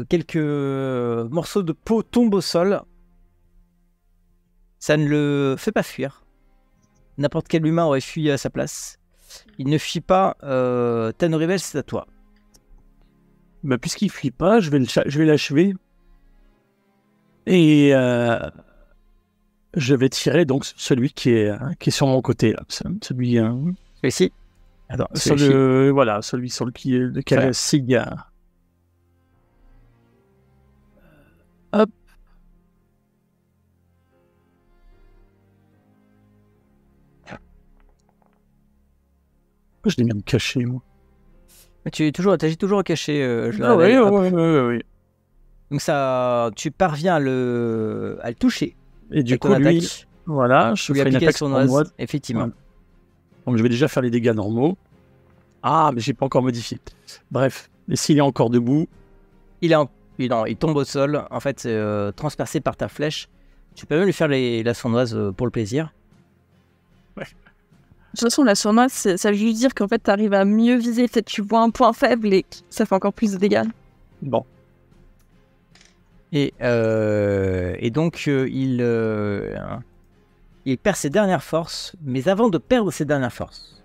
S2: Quelques morceaux de peau tombent au sol. Ça ne le fait pas fuir. N'importe quel humain aurait fui à sa place. Il ne fuit pas. Tanorivel, c'est à toi.
S3: Bah, puisqu'il fuit pas, je vais l'achever. Et je vais tirer donc sur celui qui est sur mon côté là. Celui
S2: Celui-ci.
S3: Attends, celui sur lequel Sig. Hop. Je l'ai même caché, moi.
S2: Tu agis toujours caché.
S3: Oui.
S2: Donc ça, tu parviens à le toucher.
S3: Et du coup, lui, voilà, je
S2: lui
S3: fais une attaque
S2: sournoise. Effectivement.
S3: Ouais. Donc je vais déjà faire les dégâts normaux. Ah, mais j'ai pas encore modifié. Bref, et s'il est encore debout,
S2: il tombe au sol. En fait, transpercé par ta flèche. Tu peux même lui faire la sournoise pour le plaisir.
S4: Ouais. De toute façon, la sournoise, ça veut juste dire qu'en fait, tu arrives à mieux viser. Peut-être tu vois un point faible et ça fait encore plus de dégâts.
S3: Bon.
S2: Et donc, il perd ses dernières forces. Mais avant de perdre ses dernières forces,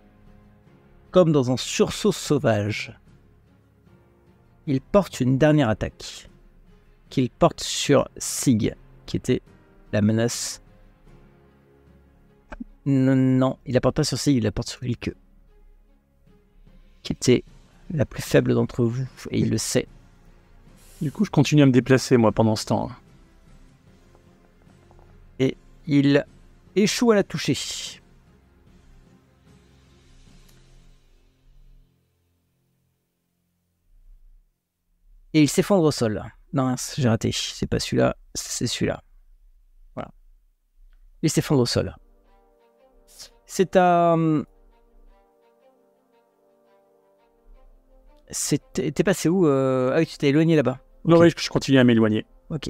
S2: comme dans un sursaut sauvage, il porte une dernière attaque. Qu'il porte sur Sig, qui était la menace. Non, il la porte pas sur Sig, il la porte sur Riku, qui était la plus faible d'entre vous, et il le sait.
S3: Du coup, je continue à me déplacer, moi, pendant ce temps.
S2: Et il échoue à la toucher. Et il s'effondre au sol. Non, j'ai raté. C'est pas celui-là, c'est celui-là. Voilà. Il s'effondre au sol. C'est à... T'es passé où Ah oui, tu t'es éloigné là-bas.
S3: Non,
S2: Okay.
S3: oui, je continue à m'éloigner.
S2: Ok.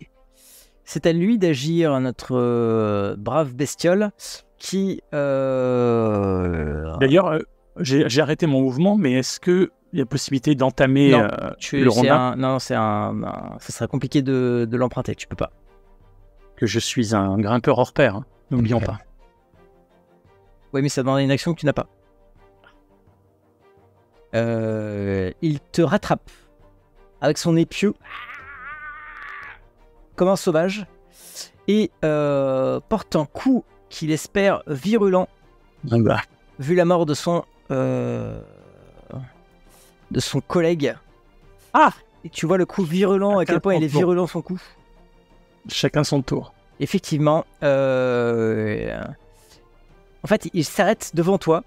S2: C'est à lui d'agir, notre brave bestiole, qui...
S3: D'ailleurs, j'ai arrêté mon mouvement, mais est-ce qu'il y a possibilité d'entamer le rondin?
S2: Non, ça serait compliqué de l'emprunter, tu peux pas.
S3: Que je suis un grimpeur hors pair, hein. N'oublions pas.
S2: Oui, mais ça demande une action que tu n'as pas. Il te rattrape avec son épieu comme un sauvage et porte un coup qu'il espère virulent vu la mort de son collègue. Ah! Et tu vois le coup virulent, à quel point il est virulent son coup.
S3: Chacun son tour.
S2: Effectivement. En fait, il s'arrête devant toi.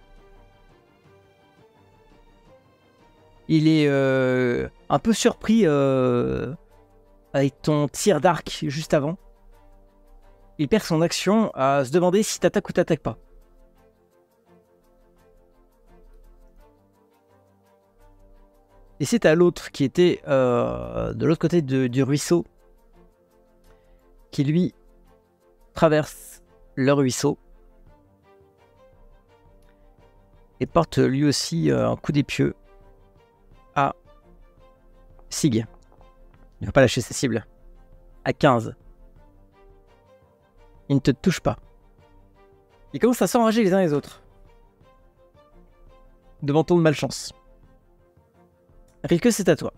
S2: Il est un peu surpris avec ton tir d'arc juste avant. Il perd son action à se demander si t'attaques ou t'attaques pas. Et c'est à l'autre qui était de l'autre côté du ruisseau qui lui traverse le ruisseau et porte lui aussi un coup d'épieu à Sig. Il ne va pas lâcher sa cible. À 15. Il ne te touche pas. Ils commencent à s'enrager les uns les autres. Devant ton malchance. Riku, c'est à toi.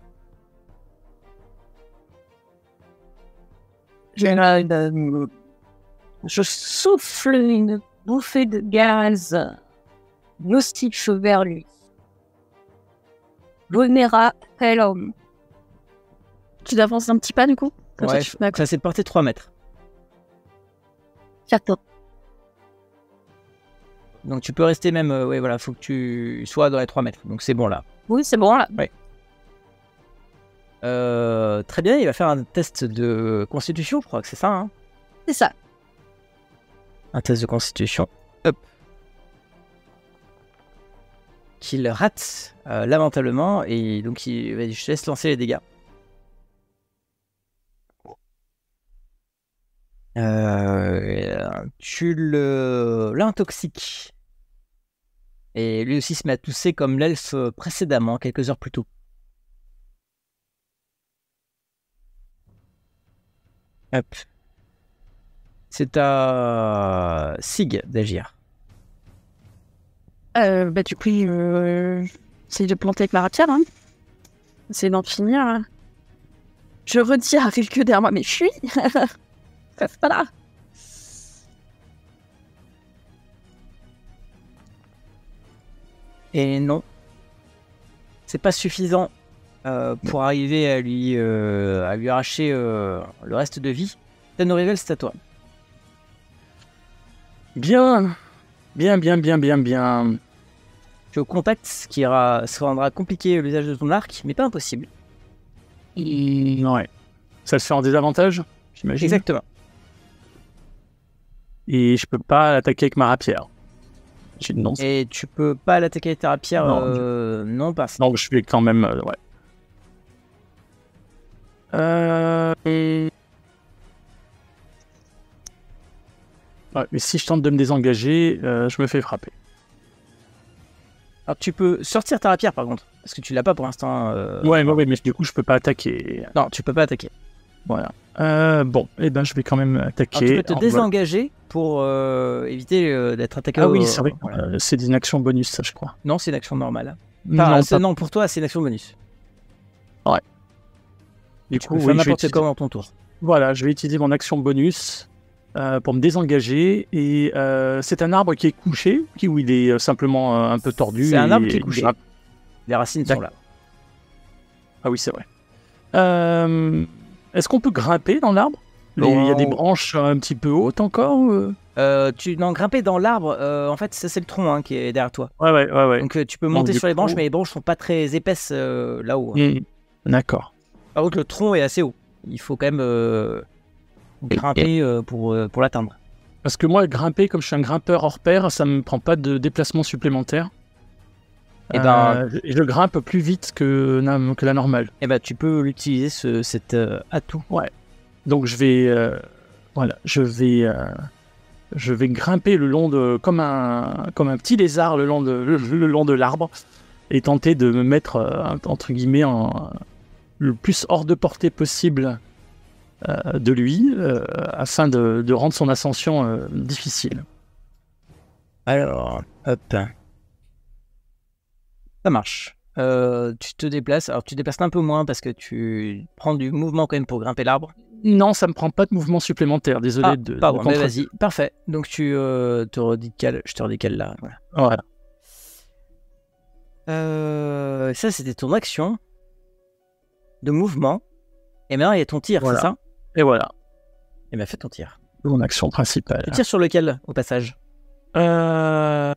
S1: Je souffle une bouffée de gaz nocif vers lui. Vulnera Pelum.
S4: Tu t'avances un petit pas, du coup? Comme
S2: Ouais,
S4: d'accord.
S2: ça c'est de portée 3 mètres.
S1: Château.
S2: Donc tu peux rester même, ouais voilà, faut que tu sois dans les 3 mètres. Donc c'est bon là.
S1: Oui, c'est bon là.
S2: Très bien, il va faire un test de constitution, je crois que c'est ça, hein.
S1: C'est ça.
S2: Un test de constitution. Hop. Qu'il rate lamentablement, et donc je te laisse lancer les dégâts. Tu l'intoxiques. Et lui aussi se met à tousser comme l'elfe précédemment, quelques heures plus tôt. Hop. C'est à Sig d'agir.
S4: Du coup, j'essaie de planter avec ma rapière, hein. Essayer d'en finir. Hein. Je retire à quelques derrière moi, mais fuis. Reste pas là.
S2: Et non, c'est pas suffisant pour arriver à lui arracher le reste de vie. Tenorivel, c'est à toi.
S3: Bien. Bien.
S2: Tu es au contact, ce qui rendra compliqué l'usage de ton arc, mais pas impossible.
S3: Ouais. Ça se fait en désavantage, j'imagine.
S2: Exactement.
S3: Et je peux pas l'attaquer avec ma rapière. Non.
S2: Et tu peux pas l'attaquer avec ta rapière. Non, pas ça.
S3: Donc je vais quand même. Ouais, mais si je tente de me désengager, je me fais frapper.
S2: Alors tu peux sortir ta rapière par contre, parce que tu l'as pas pour l'instant.
S3: Ouais, mais du coup je peux pas attaquer.
S2: Non, tu peux pas attaquer.
S3: Voilà. Bon, et ben je vais quand même attaquer.
S2: Alors, tu peux te désengager pour éviter d'être attaqué.
S3: Ah oui, c'est vrai.
S2: Voilà.
S3: C'est une action bonus, ça, je crois.
S2: Non, c'est une action normale.
S3: Non,
S2: pour toi, c'est une action bonus.
S3: Ouais.
S2: Du coup, oui, n'importe comment dans ton tour.
S3: Voilà, je vais utiliser mon action bonus pour me désengager. Et c'est un arbre qui est couché, où il est simplement un peu tordu.
S2: C'est un arbre qui est couché. Les racines sont là.
S3: Ah oui, c'est vrai. Est-ce qu'on peut grimper dans l'arbre? Il y a des branches un petit peu hautes encore
S2: grimper dans l'arbre, en fait, ça c'est le tronc hein, qui est derrière toi.
S3: Ouais.
S2: Donc tu peux monter sur les branches, mais les branches sont pas très épaisses là-haut.
S3: D'accord.
S2: Par contre, le tronc est assez haut. Il faut quand même grimper pour l'atteindre.
S3: Parce que moi, grimper, comme je suis un grimpeur hors pair, ça me prend pas de déplacement supplémentaire. Et je grimpe plus vite que la normale.
S2: Et tu peux l'utiliser cet atout.
S3: Ouais. Donc je vais grimper le long de comme un petit lézard le long de l'arbre et tenter de me mettre entre guillemets le plus hors de portée possible de lui afin de rendre son ascension difficile.
S2: Alors, hop. Ça marche. Tu te déplaces. Alors, tu te déplaces un peu moins parce que tu prends du mouvement quand même pour grimper l'arbre.
S3: Non, ça me prend pas de mouvement supplémentaire. Désolé
S2: pardon, mais vas-y. Parfait. Donc, tu te redécales. Je te redécale là.
S3: Voilà.
S2: Ça, c'était ton action de mouvement. Et maintenant, il y a ton tir,
S3: voilà.
S2: C'est ça?
S3: Et voilà.
S2: Et bien, fais ton tir.
S3: Mon action principale.
S2: Tu tires sur lequel, au passage?
S3: Comme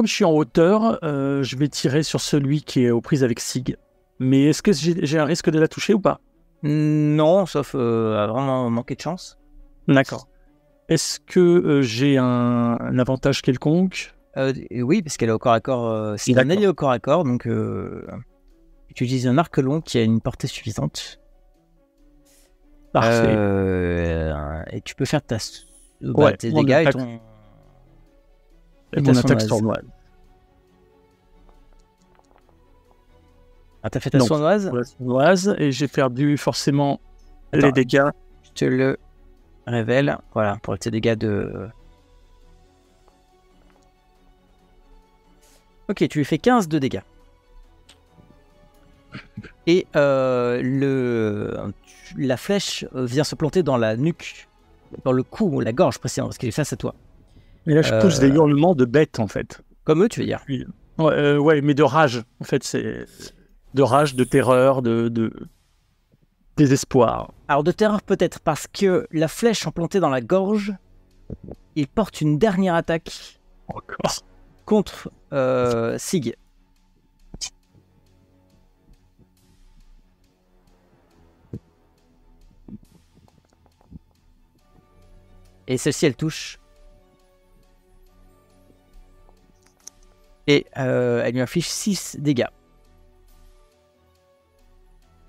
S3: je suis en hauteur, je vais tirer sur celui qui est aux prises avec Sig. Mais est-ce que j'ai un risque de la toucher ou pas?
S2: Non, sauf à vraiment manquer de chance.
S3: D'accord. Est-ce que j'ai un avantage quelconque?
S2: Oui, parce qu'elle est au corps à corps. C'est un allié au corps à corps, donc tu utilises un arc long qui a une portée suffisante.
S3: Parfait.
S2: Et tu peux faire tes
S3: dégâts
S2: et
S3: mon attaque sournoise.
S2: Ah, t'as fait ta sournoise?
S3: La sournoise, et j'ai perdu forcément les dégâts.
S2: Je te le révèle. Voilà, pour tes dégâts de... Ok, tu lui fais 15 de dégâts. Et la flèche vient se planter dans la nuque, dans le cou ou la gorge précisément, parce qu'il est face à toi.
S3: Et là, je pousse des hurlements de bête, en fait.
S2: Comme eux, tu veux dire?
S3: Puis, ouais, mais de rage. En fait, c'est de rage, de terreur, de désespoir.
S2: Alors de terreur peut-être parce que la flèche implantée dans la gorge, il porte une dernière attaque
S3: Encore.
S2: contre Sig. Et celle-ci, elle touche. Et elle lui inflige 6 dégâts.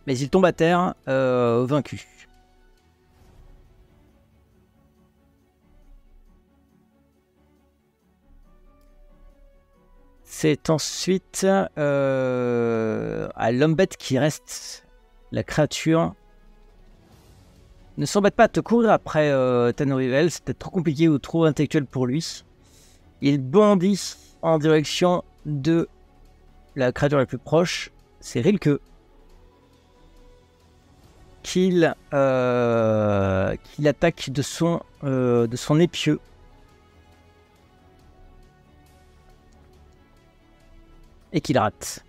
S2: Mais il tombe à terre, vaincu. C'est ensuite à l'homme bête qui reste. La créature ne s'embête pas à te courir après Tanorivel, c'est peut-être trop compliqué ou trop intellectuel pour lui. Il bondit en direction de la créature la plus proche, c'est Rilke. Qu'il attaque de son épieu. Et qu'il rate.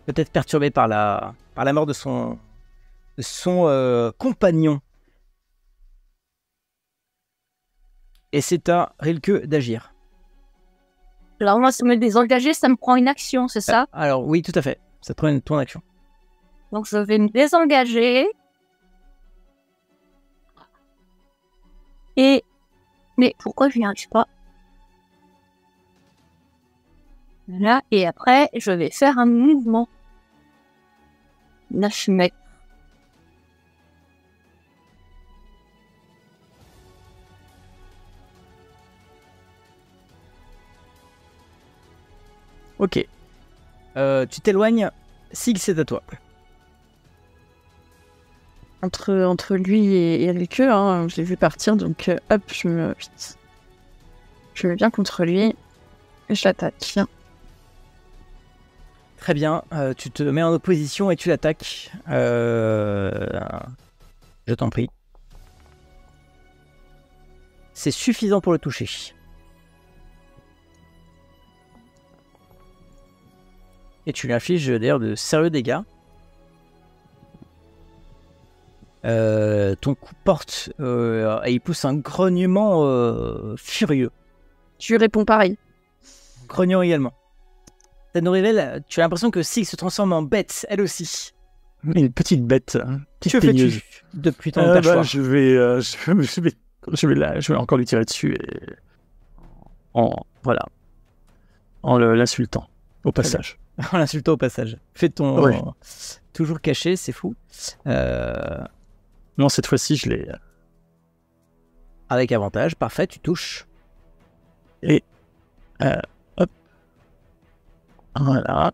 S2: Peut-être perturbé par la mort de son compagnon. Et c'est à Rilke d'agir.
S1: Alors moi, se me désengager, ça me prend une action, c'est ça?
S2: Alors oui, tout à fait. Ça te prend ton action.
S1: Donc je vais me désengager. Mais pourquoi je n'y arrive pas? Voilà, et après, je vais faire un mouvement. 9 mètres.
S2: Ok. Tu t'éloignes. Sig, c'est à toi.
S4: Entre lui et Rilke, hein, je l'ai vu partir, donc hop, je me mets bien contre lui et je l'attaque.
S2: Très bien. Tu te mets en opposition et tu l'attaques. Je t'en prie. C'est suffisant pour le toucher. Et tu lui infliges d'ailleurs de sérieux dégâts. Ton coup porte et il pousse un grognement furieux.
S4: Tu réponds pareil.
S2: Grognement également. Tanorivel, tu as l'impression que Sig se transforme en bête, elle aussi.
S3: Une petite bête.
S2: Que fais-tu depuis ton perchoir?
S3: Je vais encore lui tirer dessus et voilà, en l'insultant au passage.
S2: En l'insultant au passage. Fais ton toujours caché, c'est fou.
S3: Non, cette fois-ci, je l'ai.
S2: Avec avantage, parfait, tu touches.
S3: Et hop. Voilà.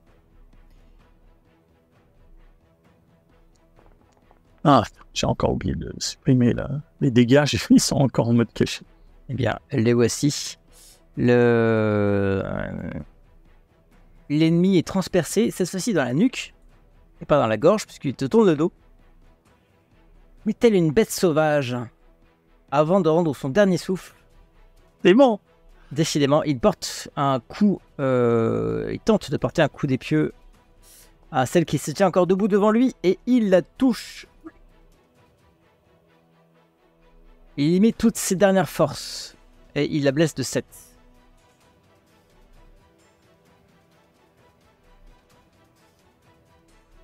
S3: Ah, j'ai encore oublié de supprimer les dégâts, ils sont encore en mode caché.
S2: Eh bien, les voici. L'ennemi est transpercé, cette fois-ci dans la nuque, et pas dans la gorge, puisqu'il te tourne le dos. Mais telle une bête sauvage, avant de rendre son dernier souffle.
S3: C'est bon.
S2: Décidément, il porte un coup, il tente de porter un coup d'épieu à celle qui se tient encore debout devant lui, et il la touche. Il y met toutes ses dernières forces, et il la blesse de 7.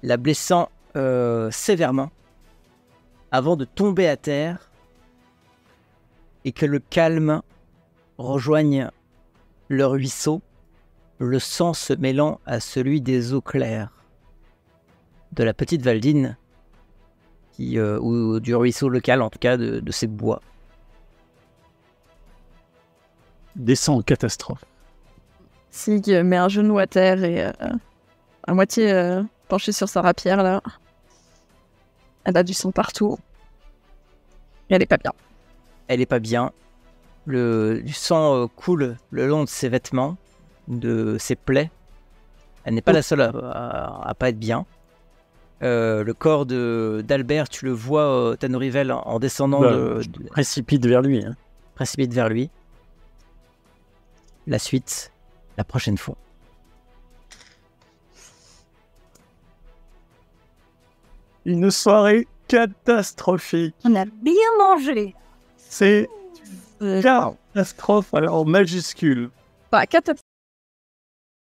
S2: La blessant sévèrement, avant de tomber à terre, et que le calme rejoigne le ruisseau, le sang se mêlant à celui des eaux claires de la petite Valdine, ou du ruisseau local, en tout cas de ces bois.
S3: Descend en catastrophe.
S4: Sig met un genou à terre et à moitié penché sur sa rapière là. Elle a du sang partout. Et elle est pas bien.
S2: Elle est pas bien. Du sang coule le long de ses vêtements, de ses plaies. Elle n'est pas la seule à pas être bien. Le corps d'Albert, tu le vois, Tanorivel, en descendant
S3: précipite vers lui. Hein.
S2: Précipite vers lui. La suite la prochaine fois.
S3: Une soirée catastrophique.
S1: On a bien mangé.
S3: C'est catastrophe alors majuscule.
S4: Enfin,